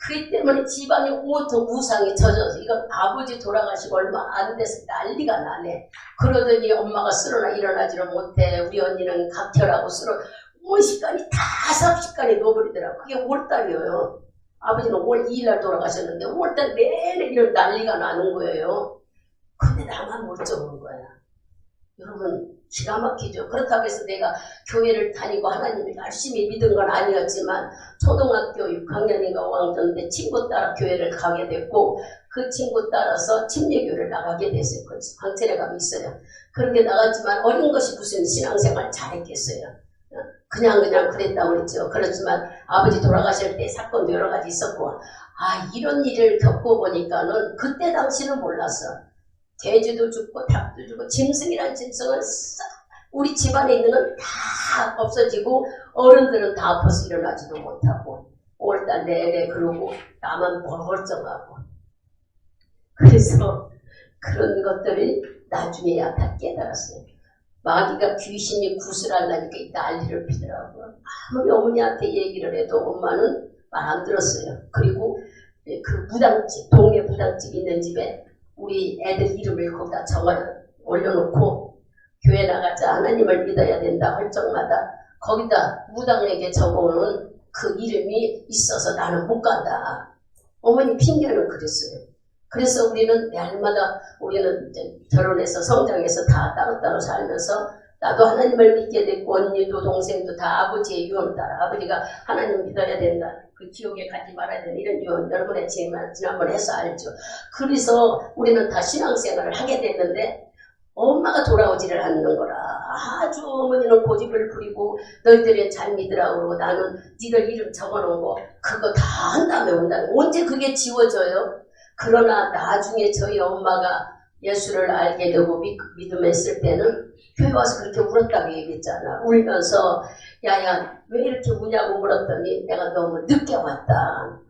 그 때문에 집안이 온통 우상이 젖어서 이건 아버지 돌아가시고 얼마 안 돼서 난리가 나네. 그러더니 엄마가 쓰러나 일어나지를 못해. 우리 언니는 각혈하고 온 시간이 다 삽시간에 넣어버리더라고. 그게 5월달이에요. 아버지는 5월 2일날 돌아가셨는데 5월달 내내 이런 난리가 나는 거예요. 근데 나만 멀쩡한 거야. 여러분 기가 막히죠. 그렇다고 해서 내가 교회를 다니고 하나님을 열심히 믿은 건 아니었지만 초등학교 6학년인가 5학년 때 친구 따라 교회를 가게 됐고 그 친구 따라서 침례교회를 나가게 됐어요. 그 광천에 가면 있어요. 그렇게 나갔지만 어린 것이 무슨 신앙생활 잘했겠어요. 그냥 그랬다고 그랬죠. 그렇지만 아버지 돌아가실 때 사건도 여러 가지 있었고 이런 일을 겪어보니까는 그때 당시는 몰랐어. 돼지도 죽고 닭도 죽고 짐승이란 짐승은 싹 우리 집안에 있는 건 다 없어지고 어른들은 다 아파서 일어나지도 못하고 5월달 내내 그러고 나만 멀쩡하고 그래서 그런 것들이 나중에야 다 깨달았어요. 마귀가 귀신이 구슬하려니까 난리를 피더라고요. 아무리 어머니한테 얘기를 해도 엄마는 말 안 들었어요. 그리고 그 무당집, 동네 무당집 있는 집에 우리 애들 이름을 거기다 적어 올려놓고 교회 나가자 하나님을 믿어야 된다 할 적마다 거기다 무당에게 적어오는 그 이름이 있어서 나는 못 간다. 어머니 핑계를 그랬어요. 그래서 우리는 날마다 우리는 이제 결혼해서 성장해서 다 따로따로 살면서 나도 하나님을 믿게 됐고 언니도 동생도 다 아버지의 유언 따라 아버지가 하나님 믿어야 된다. 그 지옥에 가지 말아야 된다. 이런 유언 여러분의 지난번에 해서 알죠. 그래서 우리는 다 신앙생활을 하게 됐는데 엄마가 돌아오지를 않는 거라. 아주 어머니는 고집을 부리고 너희들이 잘 믿으라고 그러고 나는 니들 이름 적어놓은 거 그거 다 한 다음에 온다. 언제 그게 지워져요? 그러나 나중에 저희 엄마가 예수를 알게 되고 믿음했을 때는 교회 와서 그렇게 울었다고 얘기했잖아. 울면서 야야 왜 이렇게 우냐고 물었더니 내가 너무 늦게 왔다.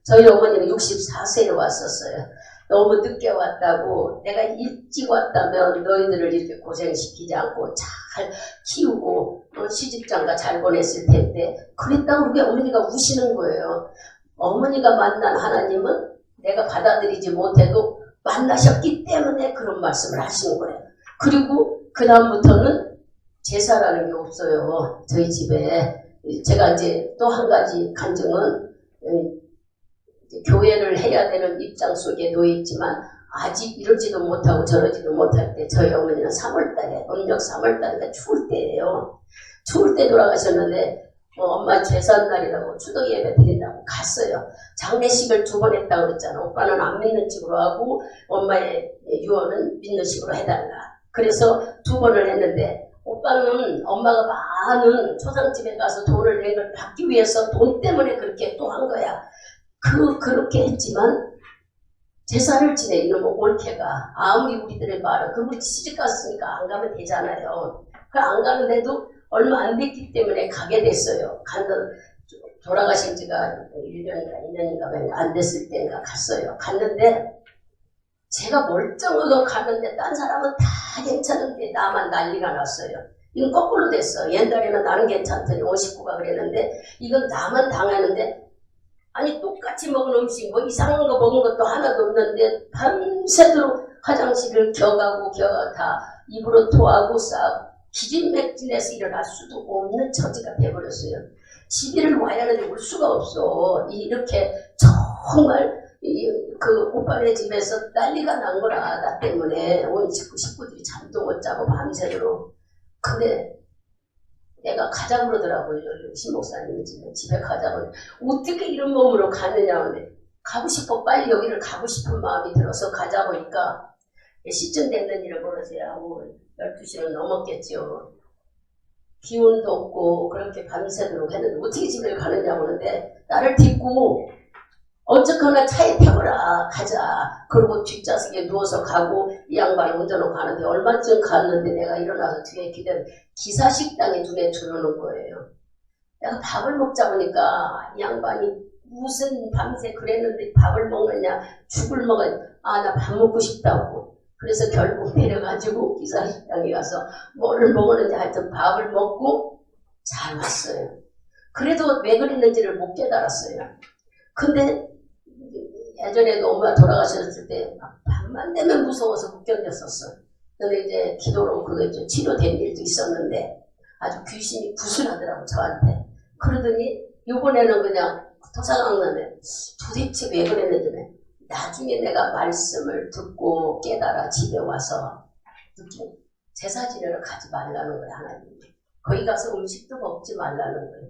저희 어머니는 64세에 왔었어요. 너무 늦게 왔다고 내가 일찍 왔다면 너희들을 이렇게 고생시키지 않고 잘 키우고 시집장가 잘 보냈을 텐데 그랬다고 우리 어머니가 우시는 거예요. 어머니가 만난 하나님은 내가 받아들이지 못해도 만나셨기 때문에 그런 말씀을 하시는 거예요. 그리고 그 다음부터는 제사라는 게 없어요. 저희 집에. 제가 이제 또 한 가지 간증은 교회를 해야 되는 입장 속에 놓여 있지만 아직 이러지도 못하고 저러지도 못할 때 저희 어머니는 3월달에 음력 3월달이니까 추울 때예요. 추울 때 돌아가셨는데 엄마 제삿날이라고 추도 예배 드린다고 갔어요. 장례식을 2번 했다고 그랬잖아. 오빠는 안 믿는 식으로 하고 엄마의 유언은 믿는 식으로 해달라. 그래서 2번을 했는데 오빠는 엄마가 많은 초상집에 가서 돈을 낸 걸 받기 위해서 돈 때문에 그렇게 또 한 거야. 그렇게 했지만 제사를 지내 이놈의 올케가 아무리 우리들의 말은 그분이 시집 갔으니까 안 가면 되잖아요. 그 안 가는데도 얼마 안 됐기 때문에 가게 됐어요. 돌아가신 지가 1년인가 2년인가 안 됐을 때인가 갔어요. 갔는데 제가 멀쩡하게 갔는데 딴 사람은 다 괜찮은데 나만 난리가 났어요. 이건 거꾸로 됐어. 옛날에는 나는 괜찮더니 59가 그랬는데 이건 나만 당하는데 아니 똑같이 먹은 음식 뭐 이상한 거 먹은 것도 하나도 없는데 밤새도록 화장실을 겨가고 다 입으로 토하고 싸고 기진맥진해서 일어날 수도 없는 처지가 돼버렸어요. 집에를 와야 하는데 올 수가 없어. 이렇게 정말 그 오빠네 집에서 난리가 난 거라. 나 때문에 온 식구들이 잠도 못 자고 밤새도록. 근데 내가 가자고 그러더라고요. 신목사님이 집에 가자고. 어떻게 이런 몸으로 가느냐. 근데 가고 싶어. 빨리 여기를 가고 싶은 마음이 들어서 가자 보니까 시쯤 됐는 일을 모르세요. 하고 12시는 넘었겠죠. 기운도 없고 그렇게 밤새도록 했는데 어떻게 집에 가느냐고 하는데 나를 딛고 어쨌거나 차에 태워라 가자. 그리고 뒷좌석에 누워서 가고 이 양반을 운전하고 가는데 얼마쯤 갔는데 내가 일어나서 뒤에 기사식당에 눈에 들어오는 거예요. 내가 밥을 먹자 보니까 이 양반이 무슨 밤새 그랬는데 밥을 먹느냐 죽을 먹어야 나 밥 먹고 싶다고. 그래서 결국 내려가지고 기사식당에 가서 뭐를 먹었는지 하여튼 밥을 먹고 잘 왔어요. 그래도 왜 그랬는지를 못 깨달았어요. 근데 예전에도 엄마 돌아가셨을 때 밤만 되면 무서워서 못 견뎠었어. 근데 이제 기도로 그게 좀 치료된 일도 있었는데 아주 귀신이 구슬하더라고 저한테. 그러더니 이번에는 그냥 토사강남에 도대체 왜 그랬는지 나중에 내가 말씀을 듣고 깨달아 집에 와서 느끼는 제사 지내러 가지 말라는 거야 하나님이. 거기 가서 음식도 먹지 말라는 거예요.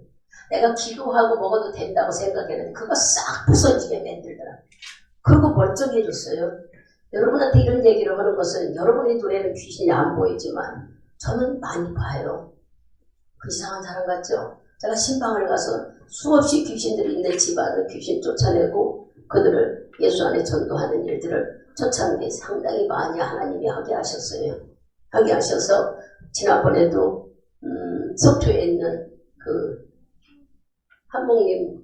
내가 기도하고 먹어도 된다고 생각했는데 그거 싹 부서지게 만들더라. 그리고 멀쩡해졌어요. 여러분한테 이런 얘기를 하는 것은 여러분의 눈에는 귀신이 안 보이지만 저는 많이 봐요. 그 이상한 사람 같죠? 제가 신방을 가서 수없이 귀신들이 있는 집안을 귀신 쫓아내고 그들을 예수 안에 전도하는 일들을 쫓아낸 게 상당히 많이 하나님이 하게 하셨어요. 하게 하셔서 지난번에도 속초에 있는 그 한목님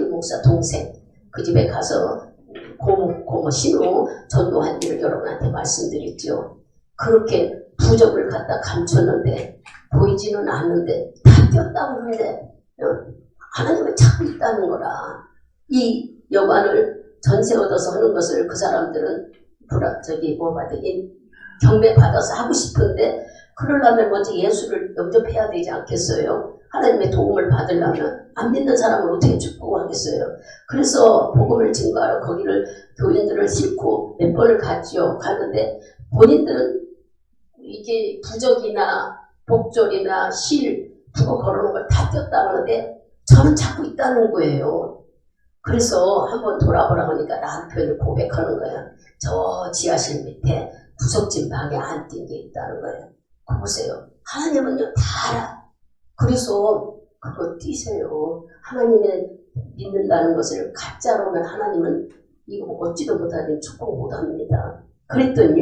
목사 동생 그 집에 가서 고모 신우 전도한 일을 여러분한테 말씀드렸죠. 그렇게 부적을 갖다 감췄는데 보이지는 않는데 다 꼈다고 그러는데 하나님은 찾고 있다는 거라. 이 여관을 전세 얻어서 하는 것을 그 사람들은 경매 받아서 하고 싶은데 그러려면 먼저 예수를 영접해야 되지 않겠어요? 하나님의 도움을 받으려면 안 믿는 사람을 어떻게 축복하겠어요? 그래서 복음을 증거하러 거기를 교인들을 싣고 몇 번을 갔지요. 갔는데 본인들은 이게 부적이나 복졸이나 실 그거 걸어놓은 걸 다 꼈다 그러는데 저는 찾고 있다는 거예요. 그래서 한번 돌아보라 하니까 남편이 고백하는 거예요. 저 지하실 밑에 구석진 방에 안 뛴 게 있다는 거예요. 그거 보세요. 하나님은요 다 알아. 그래서 그거 뛰세요. 하나님을 믿는다는 것을 가짜로는 하나님은 이거 얻지도 못하니 축복 못합니다. 그랬던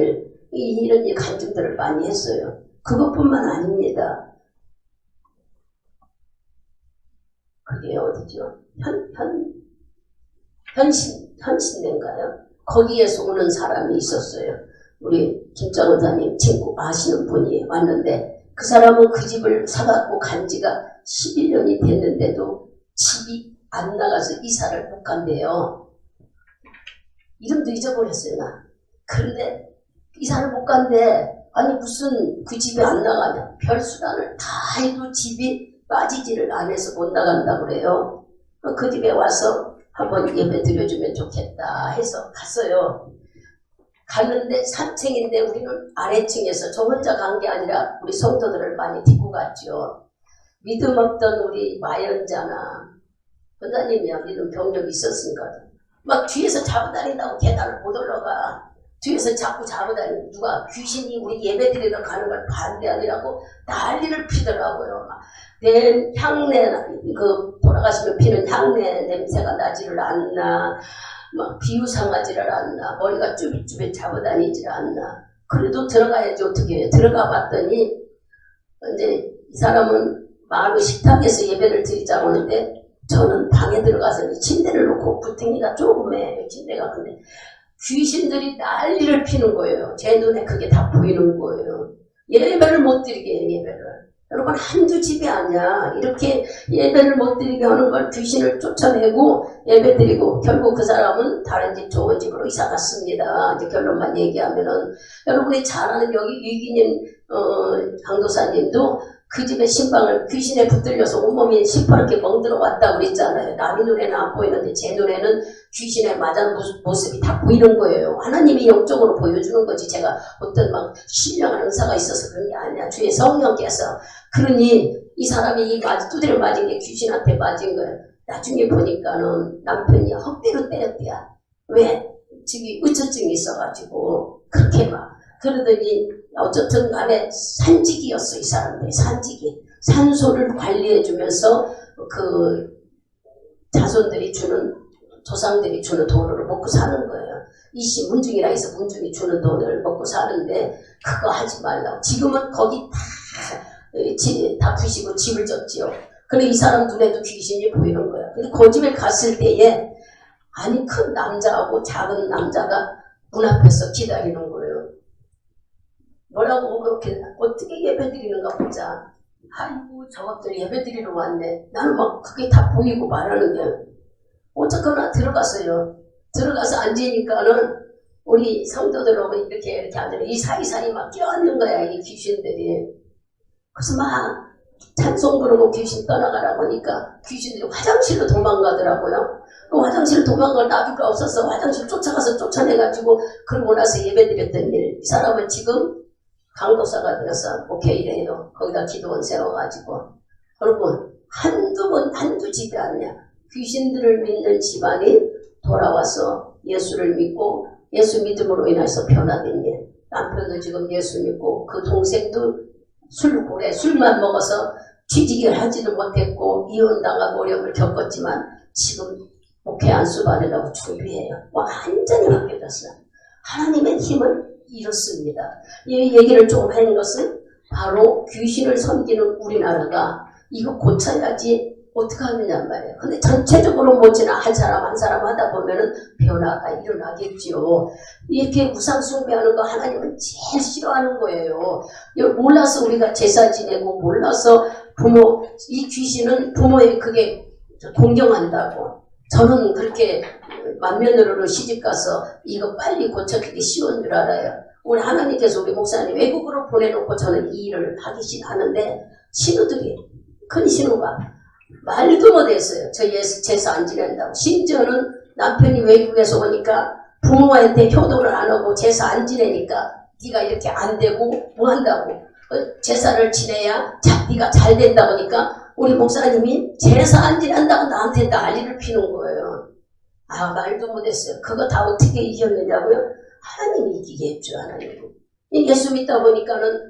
이런 일 간증들을 많이 했어요. 그것뿐만 아닙니다. 그게 어디죠? 현신대인가요? 거기에서 오는 사람이 있었어요. 우리 김장 원사님 친구 아시는 분이 왔는데 그 사람은 그 집을 사갖고 간 지가 11년이 됐는데도 집이 안 나가서 이사를 못 간대요. 이름도 잊어버렸어요, 나. 그런데 이사를 못 간대. 아니 무슨 그 집에 안 나가냐. 별 수단을 다 해도 집이 빠지지를 안 해서 못 나간다고 그래요. 그 집에 와서 한번 예배 드려주면 좋겠다 해서 갔어요. 갔는데 3층인데 우리는 아래층에서 저 혼자 간 게 아니라 우리 성도들을 많이 데리고 갔죠. 믿음 없던 우리 마연자나 원장님이야 믿음 경력이 있었으니까 막 뒤에서 잡아다닌다고 계단을 못 올라가. 뒤에서 자꾸 잡아다니는 누가 귀신이 우리 예배 드리러 가는 걸 반대하느라고 난리를 피더라고요. 내 향내 그 돌아가시면 피는 향내 냄새가 나지를 않나. 막 비유상하지를 않나. 머리가 쭈빗쭈빗 잡아다니질 않나. 그래도 들어가야지 어떻게 해요. 들어가 봤더니 이제 이 사람은 마을 식탁에서 예배를 드리자고 하는데 저는 방에 들어가서 침대를 놓고 구덩이가 조그매 침대가. 근데 귀신들이 난리를 피는 거예요. 제 눈에 그게 다 보이는 거예요. 예배를 못 드리게 해요. 예배를. 여러분 한두 집이 아니야. 이렇게 예배를 못 드리게 하는 걸 귀신을 쫓아내고 예배 드리고 결국 그 사람은 다른 집 좋은 집으로 이사 갔습니다. 이제 결론만 얘기하면은 여러분이 잘 아는 여기 유기님 강도사님도 그 집에 신방을 귀신에 붙들려서 온몸이 시퍼렇게 멍들어 왔다고 그랬잖아요. 남의 눈에는 안 보이는데 제 눈에는 귀신에 맞은 모습이 다 보이는 거예요. 하나님이 영적으로 보여주는 거지. 제가 어떤 막 신령한 은사가 있어서 그런 게 아니야. 주의 성령께서. 그러니 이 사람이 두드려 맞은 게 귀신한테 맞은 거예요. 나중에 보니까는 남편이 헛되로 때렸대야. 왜? 지금 의처증이 있어가지고 그렇게 막. 그러더니 어쨌든 간에 산직이었어. 이 사람들이 산직이. 산소를 관리해주면서 그 자손들이 주는 조상들이 주는 돈으로 먹고 사는 거예요. 이씨 문중이라 해서 문중이 주는 돈을 먹고 사는데 그거 하지 말라고. 지금은 거기 다 부시고 집을 졌지요. 근데 이 사람 눈에도 귀신이 보이는 거야. 근데 그 집에 갔을 때에 아니 큰 남자하고 작은 남자가 문 앞에서 기다리는 거예요. 뭐라고 그렇게 어떻게 예배 드리는가 보자. 아이고 저것들 예배 드리러 왔네. 나는 막 그게 다 보이고 말하는 게 어쨌거나 들어갔어요. 들어가서 앉으니까는 우리 성도들하고 이렇게 앉아 이 사이사이 막 껴앉는 거야 이 귀신들이. 그래서 막 찬송 부르고 귀신 떠나가라고 하니까 귀신들이 화장실로 도망가더라고요. 그 화장실 도망갈 나비가 없어서 화장실 쫓아가서 쫓아내가지고 그러고 나서 예배드렸던 일. 이 사람은 지금 강도사가 되어서 목회일해요. 거기다 기도원 세워가지고. 여러분 한두 집이 아니야. 귀신들을 믿는 집안이 돌아와서 예수를 믿고 예수 믿음으로 인해서 변화된 일. 남편도 지금 예수 믿고 그 동생도 술만 먹어서 취직을 하지도 못했고 이혼당하고 어려움을 겪었지만 지금 목회 안수 받으려고 준비해요. 완전히 바뀌어졌어요. 하나님의 힘은 이렇습니다. 이 얘기를 좀 하는 것은 바로 귀신을 섬기는 우리나라가 이거 고쳐야지 어떻게 하느냐 말이에요. 근데 전체적으로 못지나 한 사람 한 사람 하다 보면은 변화가 일어나겠지요. 이렇게 우상 숭배하는 거 하나님은 제일 싫어하는 거예요. 몰라서 우리가 제사 지내고 몰라서 이 귀신은 부모의 그게 공경한다고. 저는 그렇게 만면으로 시집가서 이거 빨리 고쳐주기 쉬운 줄 알아요. 우리 하나님께서 우리 목사님 외국으로 보내놓고 저는 이 일을 하기 하는데 신우들이 큰 신우가 말도 못했어요. 저 제사 안 지낸다고. 심지어는 남편이 외국에서 오니까 부모한테 효도를 안 하고 제사 안 지내니까 네가 이렇게 안 되고 뭐 한다고. 제사를 지내야 네가 잘 된다 보니까 우리 목사님이 제사 안 지낸다고 나한테 난리를 피는 거예요. 아, 말도 못했어요. 그거 다 어떻게 이겼느냐고요? 하나님이 이기게 했죠. 하나님. 예수 믿다 보니까는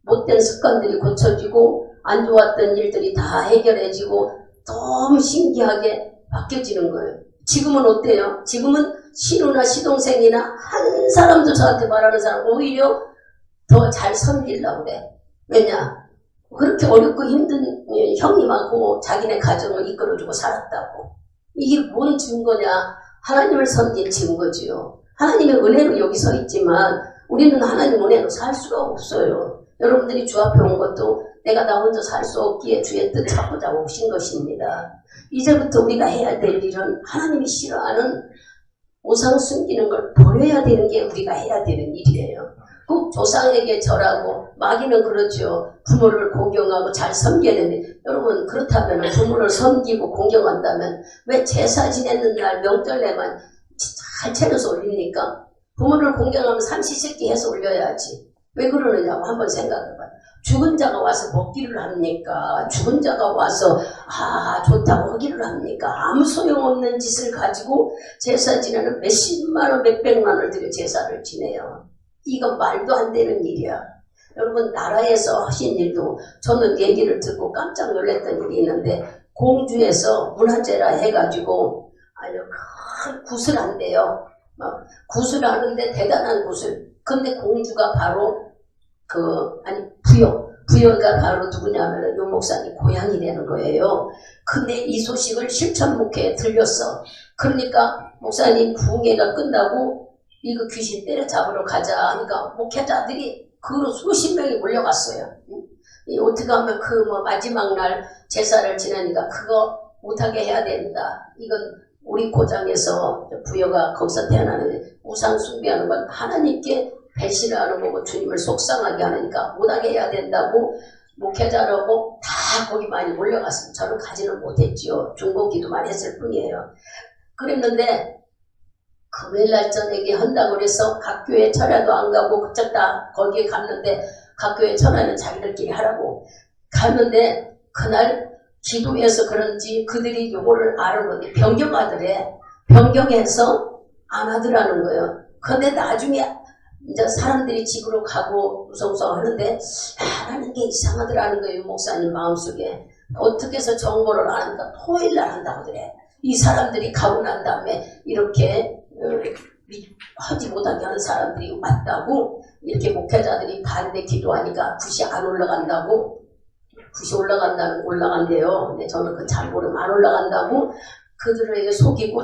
못된 습관들이 고쳐지고 안 좋았던 일들이 다 해결해지고 너무 신기하게 바뀌어지는 거예요. 지금은 어때요? 지금은 신우나 시동생이나 한 사람도 저한테 말하는 사람 오히려 더 잘 섬기려고 그래. 왜냐? 그렇게 어렵고 힘든 형님하고 자기네 가정을 이끌어주고 살았다고. 이게 뭔 증거냐? 하나님을 섬긴 증거지요. 하나님의 은혜로 여기 서 있지만 우리는 하나님 은혜로 살 수가 없어요. 여러분들이 주 앞에 온 것도 내가 나 혼자 살 수 없기에 주의 뜻 찾고자 오신 것입니다. 이제부터 우리가 해야 될 일은 하나님이 싫어하는 우상 숨기는 걸 버려야 되는 게 우리가 해야 되는 일이에요. 꼭 조상에게 절하고 마귀는 그렇죠. 부모를 공경하고 잘 섬겨야 되는데 여러분 그렇다면 부모를 섬기고 공경한다면 왜 제사 지내는 날 명절에만 잘 차려서 올립니까? 부모를 공경하면 삼시세끼 해서 올려야지. 왜 그러느냐고 한번 생각해봐요. 죽은 자가 와서 먹기를 합니까? 죽은 자가 와서 좋다고 하기를 합니까? 아무 소용없는 짓을 가지고 제사 지내는 몇십만원 몇백만원을 들여 제사를 지내요. 이건 말도 안 되는 일이야. 여러분 나라에서 하신 일도 저는 얘기를 듣고 깜짝 놀랐던 일이 있는데 공주에서 문화재라 해가지고 큰 굿을 한대요. 굿을 하는데 대단한 굿을. 근데 공주가 바로 부여가 바로 누구냐면은 요 목사님 고향이 되는 거예요. 근데 이 소식을 실천목회에 들렸어. 그러니까 목사님 부흥회가 끝나고 이거 귀신 때려잡으러 가자 하니까 목회자들이 그로 수십 명이 몰려갔어요. 어떻게 하면 마지막 날 제사를 지내니까 그거 못하게 해야 된다. 이건 우리 고장에서 부여가 거기서 태어나는데 우상 숭배하는 건 하나님께 배신을 하는 거고 주님을 속상하게 하니까 못하게 해야 된다고 목회자라고 다 거기 많이 몰려갔습니다. 저는 가지는 못했지요. 중보기도만 했을 뿐이에요. 그랬는데 금요일날 저녁에 한다고 그래서 각 교회 철야도 안 가고 그쪽 다 거기에 갔는데 각 교회 철야는 자기들끼리 하라고 갔는데 그날 기도해서 그런지 그들이 요거를 알았는데 변경하더래. 변경해서 안 하더라는 거예요. 근데 나중에 이제 사람들이 집으로 가고 우성우성 하는데 나는 게 이상하더라는 거예요. 목사님 마음속에. 어떻게 해서 정보를 안 하니까 토요일날 한다고 그래. 이 사람들이 가고 난 다음에 이렇게 하지 못하게 하는 사람들이 왔다고 이렇게 목회자들이 반대 기도하니까 굿이 안 올라간다고. 굿이 올라간대요. 근데 저는 그 잘 모르면 안 올라간다고 그들에게 속이고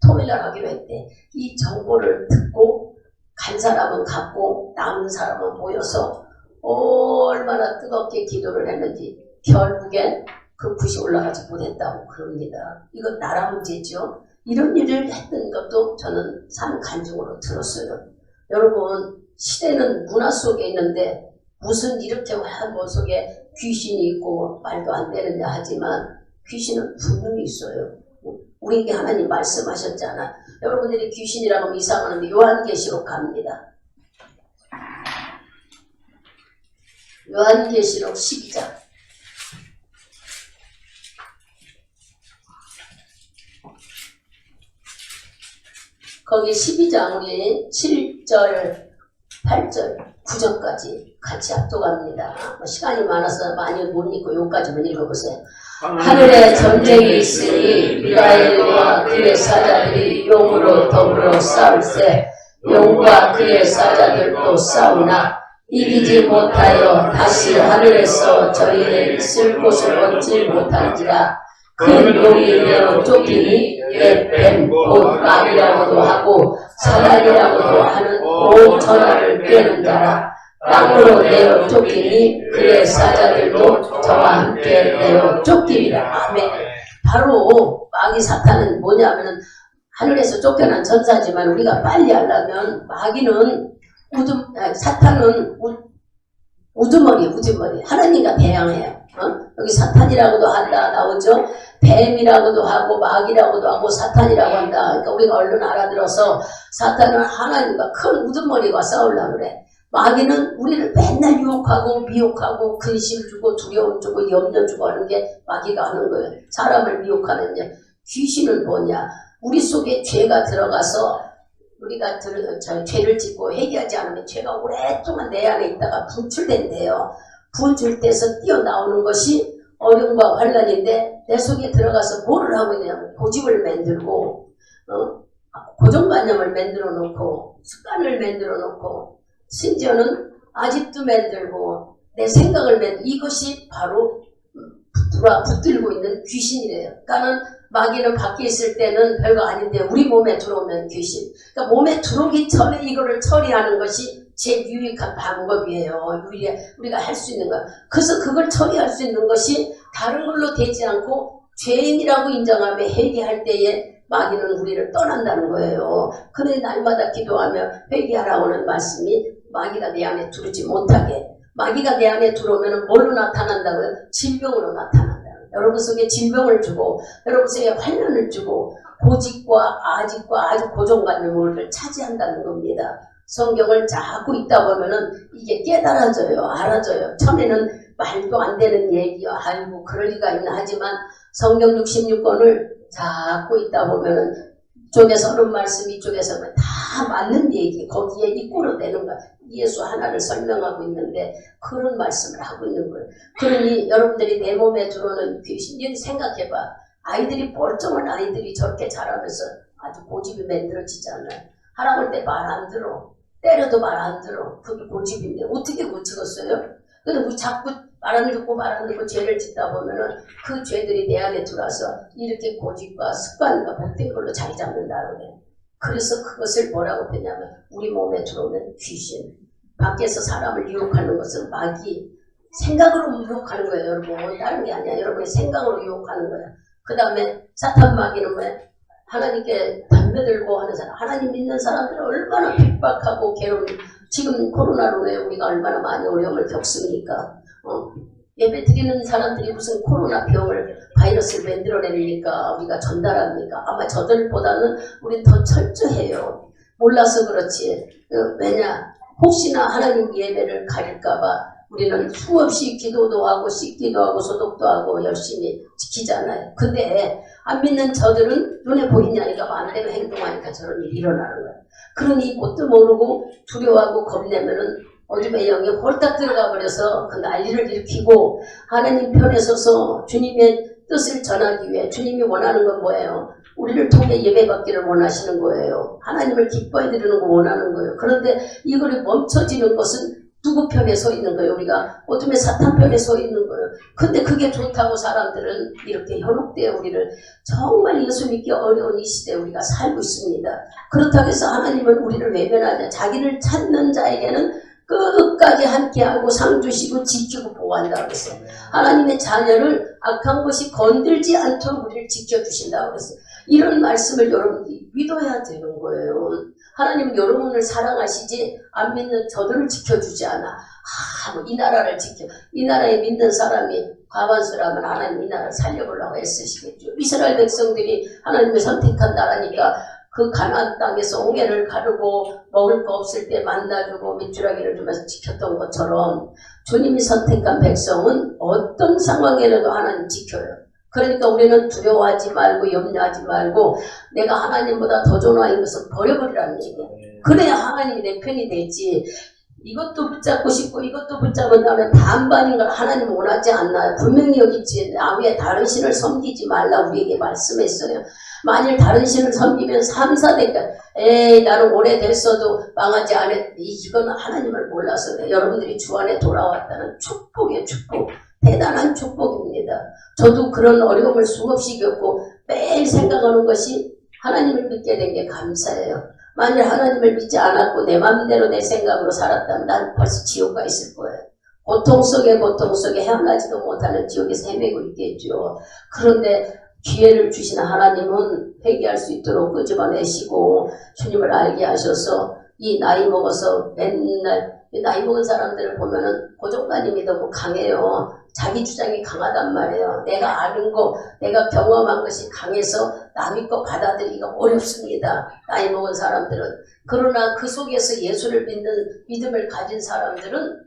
토요일날 하기로 했대. 이 정보를 듣고 간 사람은 갔고 남은 사람은 모여서 얼마나 뜨겁게 기도를 했는지 결국엔 그 굿이 올라가지 못했다고 그럽니다. 이건 나라 문제죠. 이런 일을 했던 것도 저는 산 간증으로 들었어요. 여러분 시대는 문화 속에 있는데 무슨 이렇게 뭐 속에 귀신이 있고 말도 안 되는 자 하지만 귀신은 분명히 있어요. 우리에게 하나님 말씀하셨잖아. 여러분들이 귀신이라고 하면 이상하는데 요한계시록 갑니다. 요한계시록 12장. 거기 12장 우리 7절, 8절, 9절까지 같이 합독합니다. 시간이 많아서 많이 못 읽고 여기까지만 읽어보세요. 하늘에 전쟁이 있으니 미가엘과 그의 사자들이 용으로 더불어 싸울세 용과 그의 사자들도 싸우나 이기지 못하여 다시 하늘에서 저희를 있을 곳을 얻지 못한지라. 큰 용이 내어 쫓기니 옛 뱀 곧 말이라고도 하고 사단이라고도 하는 온 천하를 꿰는 자라. 땅으로 내어 쫓기니 그의 사자들도 저와 함께 내어 쫓기리라. 아멘. 바로 마귀 사탄은 뭐냐면은 하늘에서 쫓겨난 전사지만 우리가 빨리 하려면 마귀는 사탄은 우두머리 하나님과 대항해요. 여기 사탄이라고도 한다 나오죠. 뱀이라고도 하고 마귀라고도 하고 사탄이라고 한다. 그러니까 우리가 얼른 알아들어서 사탄은 하나님과 큰 우두머리와 싸우려고 그래. 마귀는 우리를 맨날 유혹하고 미혹하고 근심 주고 두려움 주고 염려 주고 하는 게 마귀가 하는 거예요. 사람을 미혹하는 게. 귀신은 뭐냐? 우리 속에 죄가 들어가서 우리가 죄를 짓고 회개하지 않으면 죄가 오랫동안 내 안에 있다가 분출된대요. 분출돼서 뛰어나오는 것이 어려움과 환란인데 내 속에 들어가서 뭐를 하고 있냐면 고집을 만들고 고정관념을 만들어 놓고 습관을 만들어 놓고 심지어는 아집도 만들고 내 생각을 만들고 이것이 바로 붙들고 있는 귀신이래요. 그러니까는 마귀는 밖에 있을 때는 별거 아닌데 우리 몸에 들어오면 귀신. 그러니까 몸에 들어오기 전에 이거를 처리하는 것이 제일 유익한 방법이에요. 우리가 할 수 있는 거. 그래서 그걸 처리할 수 있는 것이 다른 걸로 되지 않고 죄인이라고 인정하며 회개할 때에 마귀는 우리를 떠난다는 거예요. 그런데 날마다 기도하며 회개하라고 하는 말씀이 마귀가 내 안에 들어오지 못하게. 마귀가 내 안에 들어오면 뭘로 나타난다고요? 질병으로 나타난다. 여러분 속에 질병을 주고 여러분 속에 환난을 주고 고집과 아집과 아주 고정관념을 차지한다는 겁니다. 성경을 자꾸 읽다 보면은 이게 깨달아져요. 알아져요. 처음에는 말도 안 되는 얘기야. 아이고 그럴 리가 있나 하지만 성경 66권을 자꾸 읽다 보면은 이쪽에서 하는 말씀 이쪽에서는 다 맞는 얘기 거기에 입고로 되는 거야. 예수 하나를 설명하고 있는데 그런 말씀을 하고 있는 거예요. 그러니 여러분들이 내 몸에 들어오는 귀신 생각해봐. 아이들이 멀쩡한 아이들이 저렇게 자라면서 아주 고집이 만들어지잖아요. 하라고 할 때 말 안 들어. 때려도 말 안 들어. 그게 고집인데 어떻게 고치겠어요? 근데 우리 자꾸 말 안 듣고 죄를 짓다 보면은 그 죄들이 내 안에 들어와서 이렇게 고집과 습관과 못된 걸로 자리 잡는다 그래. 그래서 그것을 뭐라고 했냐면 우리 몸에 들어오는 귀신. 밖에서 사람을 유혹하는 것은 마귀. 생각으로 유혹하는 거예요, 여러분. 다른 게 아니야. 여러분의 생각으로 유혹하는 거야. 그 다음에 사탄 마귀는 왜? 하나님께 덤벼들고 하는 사람, 하나님 믿는 사람들은 얼마나 핍박하고 괴로운, 지금 코로나로 왜 우리가 얼마나 많이 어려움을 겪습니까? 예배 드리는 사람들이 무슨 코로나 병을, 바이러스를 만들어냅니까? 우리가 전달합니까? 아마 저들보다는 우린 더 철저해요. 몰라서 그렇지. 왜냐? 혹시나 하나님 예배를 가릴까봐 우리는 수없이 기도도 하고 씻기도 하고 소독도 하고 열심히 지키잖아요. 근데 안 믿는 저들은 눈에 보이냐니까 마음대로 행동하니까 저런 일이 일어나는 거예요. 그러니 뭣도 모르고 두려워하고 겁내면은 어둠의 영이 홀딱 들어가 버려서 그 난리를 일으키고 하나님 편에 서서 주님의 뜻을 전하기 위해 주님이 원하는 건 뭐예요? 우리를 통해 예배받기를 원하시는 거예요. 하나님을 기뻐해 드리는 거 원하는 거예요. 그런데 이거를 멈춰지는 것은 누구 편에 서 있는 거예요? 우리가 어둠의 사탄 편에 서 있는 거예요. 근데 그게 좋다고 사람들은 이렇게 현혹되어 우리를 정말 예수 믿기 어려운 이 시대에 우리가 살고 있습니다. 그렇다고 해서 하나님은 우리를 외면하냐. 자기를 찾는 자에게는 끝까지 함께하고 상 주시고 지키고 보호한다고 그랬어요. 하나님의 자녀를 악한 것이 건들지 않도록 우리를 지켜주신다고 그랬어요. 이런 말씀을 여러분들이 믿어야 되는 거예요. 하나님은 여러분을 사랑하시지 안 믿는 저들을 지켜주지 않아. 이 나라를 지켜. 이 나라에 믿는 사람이 과반수라면 하나님 이 나라를 살려보려고 애쓰시겠죠. 이스라엘 백성들이 하나님을 선택한 나라니까 그 가나안 땅에서 옹해를 가르고 먹을 거 없을 때 만나주고 밑주라기를 주면서 지켰던 것처럼 주님이 선택한 백성은 어떤 상황에라도 하나님 지켜요. 그러니까 우리는 두려워하지 말고 염려하지 말고 내가 하나님보다 더 존귀한 것을 버려버리라는 얘기야. 그래야 하나님이 내 편이 되지. 이것도 붙잡고 싶고 이것도 붙잡은 다음에 반반인 걸 하나님 원하지 않나요? 분명히 여기 있지. 나 위에 다른 신을 섬기지 말라 우리에게 말씀했어요. 만일 다른 신을 섬기면 3, 4대까지 에이 나는 오래됐어도 망하지 않았. 이건 하나님을 몰라서 그래. 여러분들이 주 안에 돌아왔다는 축복이에요. 축복. 대단한 축복입니다. 저도 그런 어려움을 수없이 겪고 매일 생각하는 것이 하나님을 믿게 된 게 감사해요. 만일 하나님을 믿지 않았고 내 마음대로 내 생각으로 살았다면 난 벌써 지옥 가 있을 거예요. 고통 속에 헤어나지도 못하는 지옥에서 헤매고 있겠죠. 그런데 기회를 주신 하나님은 회개할 수 있도록 끄집어내시고 주님을 알게 하셔서 이 나이 먹어서 맨날 나이 먹은 사람들을 보면은 고정관념이 너무 강해요. 자기 주장이 강하단 말이에요. 내가 아는 거, 내가 경험한 것이 강해서 남의 거 받아들이기가 어렵습니다. 나이 먹은 사람들은. 그러나 그 속에서 예수를 믿는 믿음을 가진 사람들은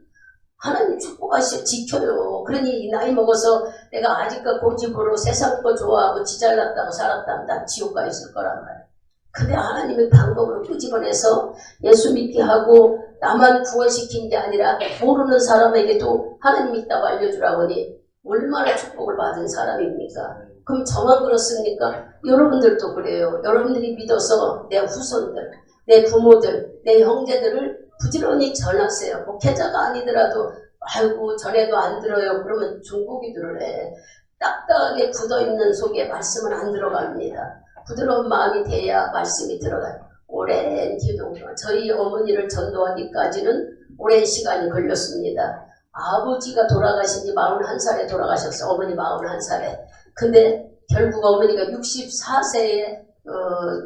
하나님 축복하시고 지켜요. 그러니 이 나이 먹어서 내가 아직까 고집으로 세상 거 좋아하고 지잘났다고 살았다면 난 지옥 가 있을 거란 말이에요. 근데 하나님의 방법으로 끄집어내서 예수 믿게 하고 나만 구원시킨 게 아니라 모르는 사람에게도 하나님 있다고 알려주라고 하니 얼마나 축복을 받은 사람입니까? 그럼 저만 그렇습니까? 여러분들도 그래요. 여러분들이 믿어서 내 후손들, 내 부모들, 내 형제들을 부지런히 전하세요. 목회자가 아니더라도 아이고 전에도 안 들어요. 그러면 중고기들을 해. 딱딱하게 굳어있는 속에 말씀은 안 들어갑니다. 부드러운 마음이 돼야 말씀이 들어가요. 오랜 기도, 저희 어머니를 전도하기까지는 오랜 시간이 걸렸습니다. 아버지가 돌아가신 지 41살에 돌아가셨어요. 어머니 41살에. 근데 결국 어머니가 64세에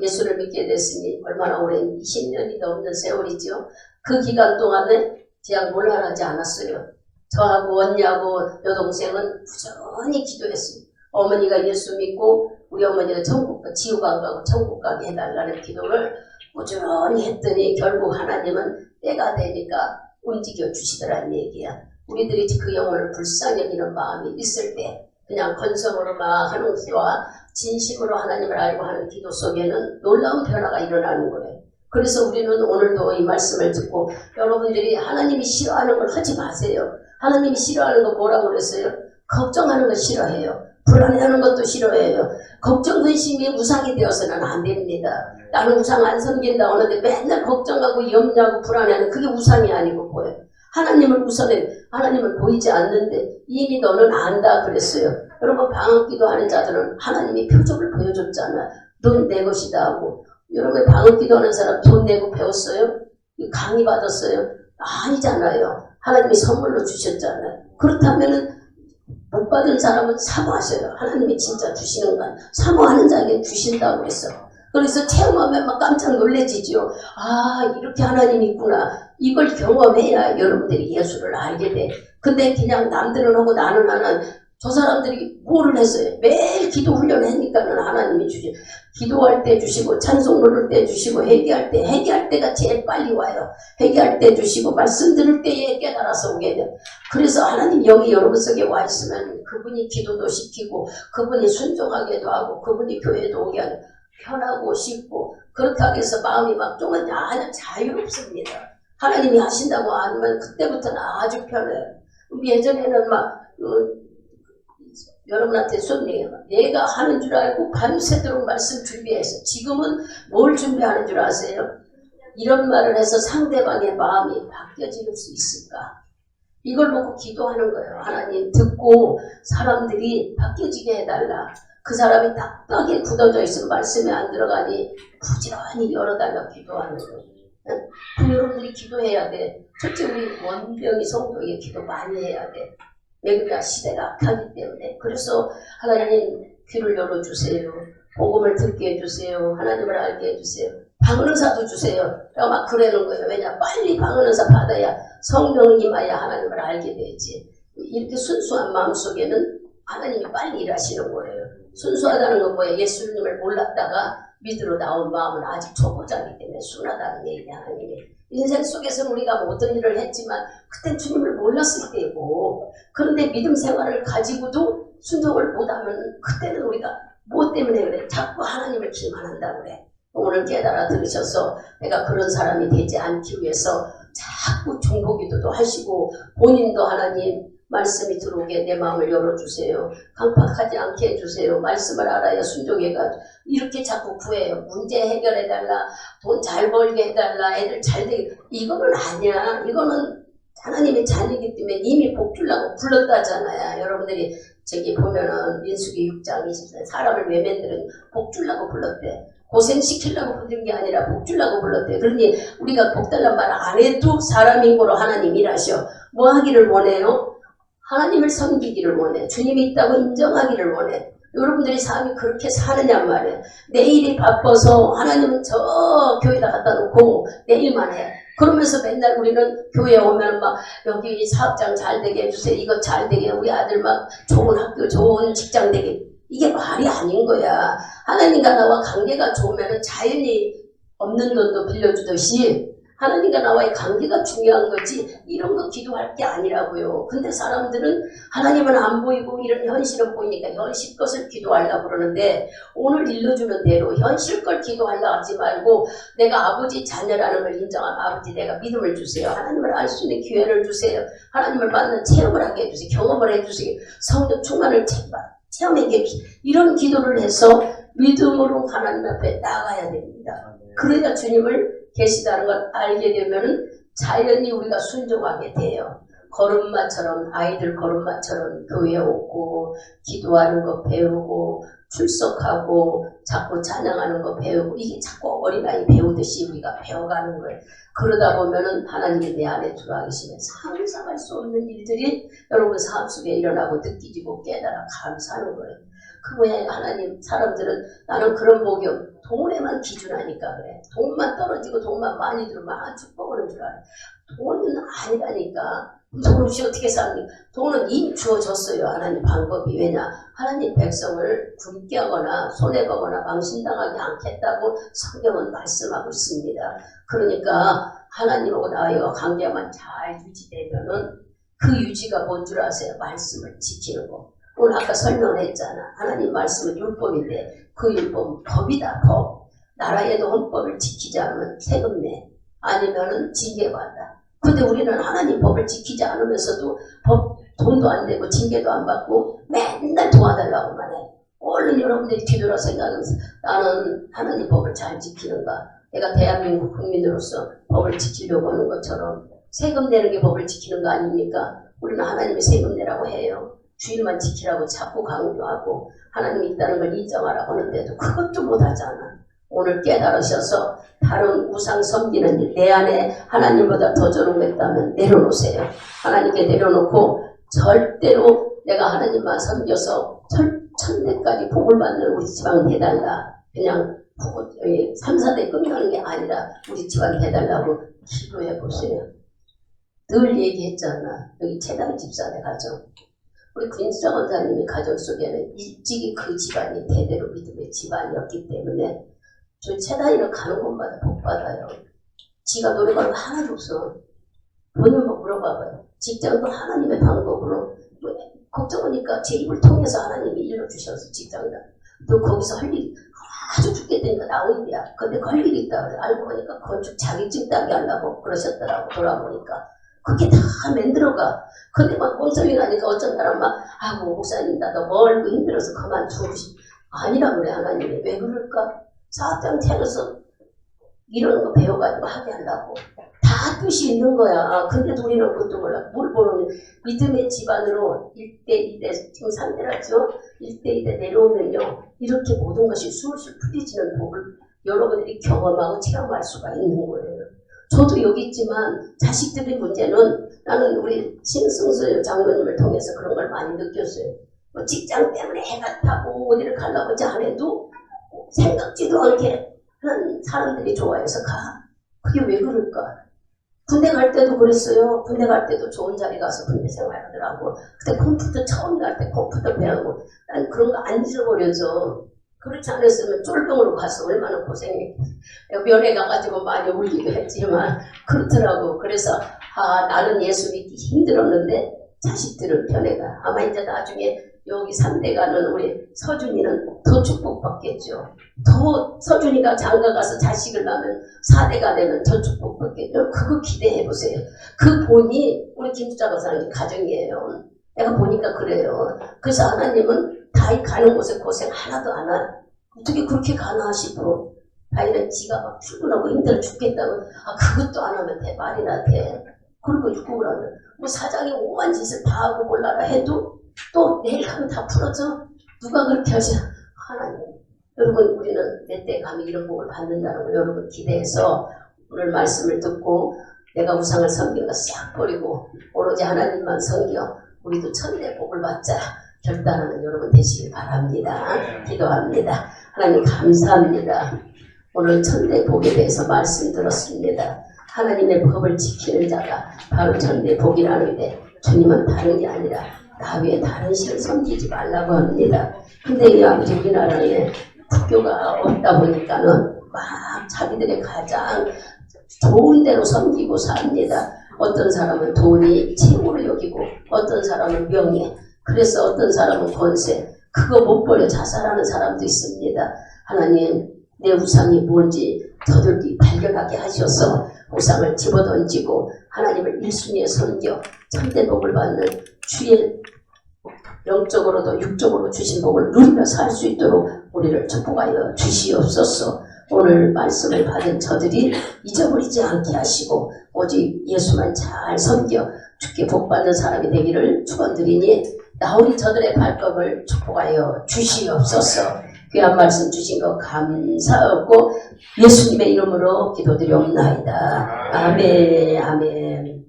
예수를 믿게 됐으니 얼마나 오랜 20년이 넘는 세월이죠. 그 기간 동안에 제가 몰라하지 않았어요. 저하고 언니하고 여동생은 부지런히 기도했습니다. 어머니가 예수 믿고 우리 어머니가 지옥 안 가고 천국 가게 해달라는 기도를 꾸준히 했더니 결국 하나님은 때가 되니까 움직여 주시더라는 얘기야. 우리들이 그 영혼을 불쌍히 여기는 마음이 있을 때 그냥 건성으로 막 하는 기도와 진심으로 하나님을 알고 하는 기도 속에는 놀라운 변화가 일어나는 거예요. 그래서 우리는 오늘도 이 말씀을 듣고 여러분들이 하나님이 싫어하는 걸 하지 마세요. 하나님이 싫어하는 거 뭐라고 그랬어요? 걱정하는 거 싫어해요. 불안해하는 것도 싫어해요. 걱정, 근심이 우상이 되어서는 안 됩니다. 나는 우상 안 섬긴다고 하는데 맨날 걱정하고 염려하고 불안해하는 그게 우상이 아니고 뭐예요? 하나님을 우선해. 하나님을 보이지 않는데 이미 너는 안다 그랬어요. 여러분 방언기도 하는 자들은 하나님이 표적을 보여줬잖아요. 넌 내 것이다 하고. 여러분 방언기도 하는 사람 돈 내고 배웠어요? 강의 받았어요? 아니잖아요. 하나님이 선물로 주셨잖아요. 그렇다면은 못 받은 사람은 사모하셔요. 하나님이 진짜 주시는 건 사모하는 자에게 주신다고 했어. 그래서 체험하면 막 깜짝 놀래지죠. 아, 이렇게 하나님이 있구나. 이걸 경험해야 여러분들이 예수를 알게 돼. 근데 그냥 남들은 하고 나는 하는 저 사람들이 뭐를 했어요? 매일 기도 훈련하니까는 하나님이 주시고 기도할 때 주시고 찬송 부를 때 주시고 회개할 때가 제일 빨리 와요. 회개할 때 주시고 말씀 들을 때에 깨달아서 오게 돼요. 그래서 하나님 영이 여러분 속에 와 있으면 그분이 기도도 시키고 그분이 순종하게도 하고 그분이 교회도 오게 하고 편하고 쉽고 그렇게 하기 위해서 마음이 막 좀 아주 자유롭습니다. 하나님이 하신다고 하면 그때부터는 아주 편해요. 예전에는 막 여러분한테 손님이 내가 하는 줄 알고 밤새도록 말씀 준비해서 지금은 뭘 준비하는 줄 아세요? 이런 말을 해서 상대방의 마음이 바뀌어질 수 있을까? 이걸 보고 기도하는 거예요. 하나님 듣고 사람들이 바뀌어지게 해달라. 그 사람이 딱딱하게 굳어져 있으면 말씀이 안 들어가니 부지런히 열어달라 기도하는 거예요. 그 여러분들이 기도해야 돼. 첫째 우리 원병이 성도에게 기도 많이 해야 돼. 왜 그러냐 시대가 악하기 때문에. 그래서 하나님 귀를 열어주세요. 복음을 듣게 해주세요. 하나님을 알게 해주세요. 방언의사도 주세요. 내가 막 그러는 거예요. 왜냐 빨리 방언의사 받아야 성령 임하여 하나님을 알게 되지. 이렇게 순수한 마음속에는 하나님이 빨리 일하시는 거예요. 순수하다는 건 뭐예요? 예수님을 몰랐다가 믿으러 나온 마음은 아직 초보자이기 때문에 순하다는 얘기야. 하나님이 인생 속에서는 우리가 모든 일을 했지만 그때 주님을 몰랐을 때고, 그런데 믿음 생활을 가지고도 순종을 못하면 그때는 우리가 뭐 때문에 그래? 자꾸 하나님을 기만한다고 그래. 오늘 깨달아 들으셔서 내가 그런 사람이 되지 않기 위해서 자꾸 중보기도도 하시고 본인도 하나님 말씀이 들어오게 내 마음을 열어주세요. 강팍하지 않게 해주세요. 말씀을 알아야 순종해가지고 이렇게 자꾸 구해요. 문제 해결해달라, 돈 잘 벌게 해달라, 애들 잘 되게. 이거는 아니야. 이거는 하나님의 자녀이기 때문에 이미 복 주려고 불렀다잖아요. 여러분들이 저기 보면은 민수기 6장 24절 사람을 왜 만드는 복 주려고 불렀대. 고생시키려고 부른 게 아니라 복 주려고 불렀대. 그러니 우리가 복 달란 말 안 해도 사람인 거로 하나님 일하셔. 뭐 하기를 원해요? 하나님을 섬기기를 원해. 주님이 있다고 인정하기를 원해. 여러분들이 삶이 그렇게 사느냐 말이에요. 내일이 바빠서 하나님은 저 교회에다 갖다 놓고 내일만 해. 그러면서 맨날 우리는 교회에 오면 막 여기 사업장 잘 되게 해주세요. 이거 잘 되게, 우리 아들 막 좋은 학교 좋은 직장 되게. 이게 말이 아닌 거야. 하나님과 나와 관계가 좋으면 자연히 없는 돈도 빌려주듯이 하나님과 나와의 관계가 중요한 거지 이런 거 기도할 게 아니라고요. 근데 사람들은 하나님은 안 보이고 이런 현실은 보이니까 현실 것을 기도하려고 그러는데, 오늘 일러주는 대로 현실 걸 기도하려고 하지 말고 내가 아버지 자녀라는 걸 인정하면 아버지 내가 믿음을 주세요. 하나님을 알 수 있는 기회를 주세요. 하나님을 만난 체험을 하게 해주세요. 경험을 해주세요. 성령 충만을 체험하게, 이런 기도를 해서 믿음으로 하나님 앞에 나가야 됩니다. 그래야 주님을 계시다는 걸 알게 되면은 자연히 우리가 순종하게 돼요. 걸음마처럼, 아이들 걸음마처럼 교회에 오고 기도하는 거 배우고 출석하고 자꾸 찬양하는 거 배우고, 이게 자꾸 어린아이 배우듯이 우리가 배워가는 거예요. 그러다 보면은 하나님이 내 안에 들어와 계시면 상상할 수 없는 일들이 여러분 삶 속에 일어나고 느끼지고 깨달아 감사하는 거예요. 그 모양의 하나님. 사람들은 나는 그런 복이 없고 돈에만 기준하니까 그래. 돈만 떨어지고 돈만 많이 들으면 축복을 줄 알아. 돈은 아니라니까. 돈 없이 어떻게 삽니까? 돈은 이미 주어졌어요. 하나님 방법이. 왜냐? 하나님 백성을 굶게 하거나 손해보거나 망신당하게 않겠다고 성경은 말씀하고 있습니다. 그러니까 하나님하고 나의 관계만 잘 유지되면은 그 유지가 뭔 줄 아세요? 말씀을 지키는 거. 오늘 아까 설명을 했잖아. 하나님 말씀은 율법인데 그 율법은 법이다. 법. 나라에도 헌법을 지키지 않으면 세금 내. 아니면은 징계받아. 근데 우리는 하나님 법을 지키지 않으면서도 돈도 안 내고 징계도 안 받고 맨날 도와달라고만 해. 얼른 여러분들이 뒤돌아 생각하면서 나는 하나님 법을 잘 지키는가? 내가 대한민국 국민으로서 법을 지키려고 하는 것처럼 세금 내는 게 법을 지키는 거 아닙니까? 우리는 하나님이 세금 내라고 해요. 주일만 지키라고 자꾸 강조하고 하나님이 있다는 걸 인정하라고 하는데도 그것도 못하잖아. 오늘 깨달으셔서 다른 우상 섬기는 일, 내 안에 하나님보다 더 좋은 거 있다면 내려놓으세요. 하나님께 내려놓고 절대로 내가 하나님만 섬겨서 천대까지 복을 받는 우리 집안 해달라. 그냥 3, 4대 끝나는 게 아니라 우리 집안 해달라고 기도해 보세요. 늘 얘기했잖아. 여기 최당 집사의 가정. 우리 김수정 원사님의 가정 속에는 일찍이 그 집안이 대대로 믿음의 집안이었기 때문에 저 최단위로 가는 곳마다 복 받아요. 지가 노력하는 거 하나도 없어. 본인 뭐 물어봐봐요. 직장도 하나님의 방법으로 걱정하니까 제 입을 통해서 하나님이 일러주셔서 직장이다. 또 거기서 할 일이 아주 죽겠다니까 나온 일이야. 근데 걸 일이 있다 그래. 알고 보니까 건축 자격증 따게 하려고 그러셨더라고. 돌아보니까 그게 다 만들어가. 근데 막 꼼짝이 나니까 어쩐 사람 막 아이고 목사님 나도 멀고 힘들어서 그만두고 싶. 아니라 그래. 하나님이 왜 그럴까? 사업장 차려서 이런 거 배워가지고 하게 하려고. 다 뜻이 있는 거야. 근데도 우리는 그것도 몰라. 뭘 모르는 믿음의 집안으로 1대 2대 지금 3대라죠. 1대 2대 내려오면요. 이렇게 모든 것이 술술 풀리지는 법을 여러분들이 경험하고 체험할 수가 있는 거예요. 저도 여기 있지만 자식들의 문제는 나는 우리 신승수 장로님을 통해서 그런 걸 많이 느꼈어요. 뭐 직장 때문에 해가 타고 어디를 가려고지 안 해도 생각지도 않게 하는 사람들이 좋아해서 가. 그게 왜 그럴까? 군대 갈 때도 그랬어요. 군대 갈 때도 좋은 자리 가서 군대 생활하더라고. 그때 컴퓨터 처음 갈 때 컴퓨터 배우고 난 그런 거 안 잊어버려서 그렇지 않았으면 쫄병으로 가서 얼마나 고생했. 면회 가가지고 많이 울기도 했지만 그렇더라고. 그래서 나는 예수 믿기 힘들었는데 자식들을 편애가 아마 이제 나중에 여기 3대 가는 우리 서준이는 더 축복받겠죠. 더 서준이가 장가 가서 자식을 낳으면 4대가 되면 더 축복받겠죠. 그거 기대해보세요. 그 본이 우리 김수자 거사님 가정이에요. 내가 보니까 그래요. 그래서 하나님은 다이 가는 곳에 고생 하나도 안 하. 어떻게 그렇게 가나 싶어. 다이는 지가 막 출근하고 힘들어 죽겠다고. 그것도 안 하면 돼. 말이나 돼. 그리고 육국을 하면 뭐 사장이 오만 짓을 다 하고 몰라라 해도 또 내일 하면 다 풀어져. 누가 그렇게 하지? 하나님. 여러분 우리는 내 때 가면 이런 복을 받는다는 거 여러분 기대해서 오늘 말씀을 듣고 내가 우상을 섬긴 거 싹 버리고 오로지 하나님만 섬겨 우리도 천대 복을 받자 결단하는 여러분 되시길 바랍니다. 기도합니다. 하나님 감사합니다. 오늘 천대 복에 대해서 말씀 들었습니다. 하나님의 법을 지키는 자가 바로 천대 복이라는데 주님은 다른 게 아니라 나 외에 다른 신을 섬기지 말라고 합니다. 근데 이 아버지 우리나라에 국교가 없다 보니까는 막 자기들의 가장 좋은 대로 섬기고 삽니다. 어떤 사람은 돈이 최고로 여기고 어떤 사람은 명예, 그래서 어떤 사람은 권세, 그거 못 버려 자살하는 사람도 있습니다. 하나님 내 우상이 뭔지 저들이 발견하게 하셔서 우상을 집어던지고 하나님을 1순위에 섬겨 천대복을 받는 주의 영적으로도 육적으로 주신 복을 누리며 살 수 있도록 우리를 축복하여 주시옵소서. 오늘 말씀을 받은 저들이 잊어버리지 않게 하시고 오직 예수만 잘 섬겨 주께 복받는 사람이 되기를 축원드리니 나오니 저들의 발걸음을 축복하여 주시옵소서. 귀한 말씀 주신 거 감사하고 예수님의 이름으로 기도드리옵나이다. 아멘. 아멘.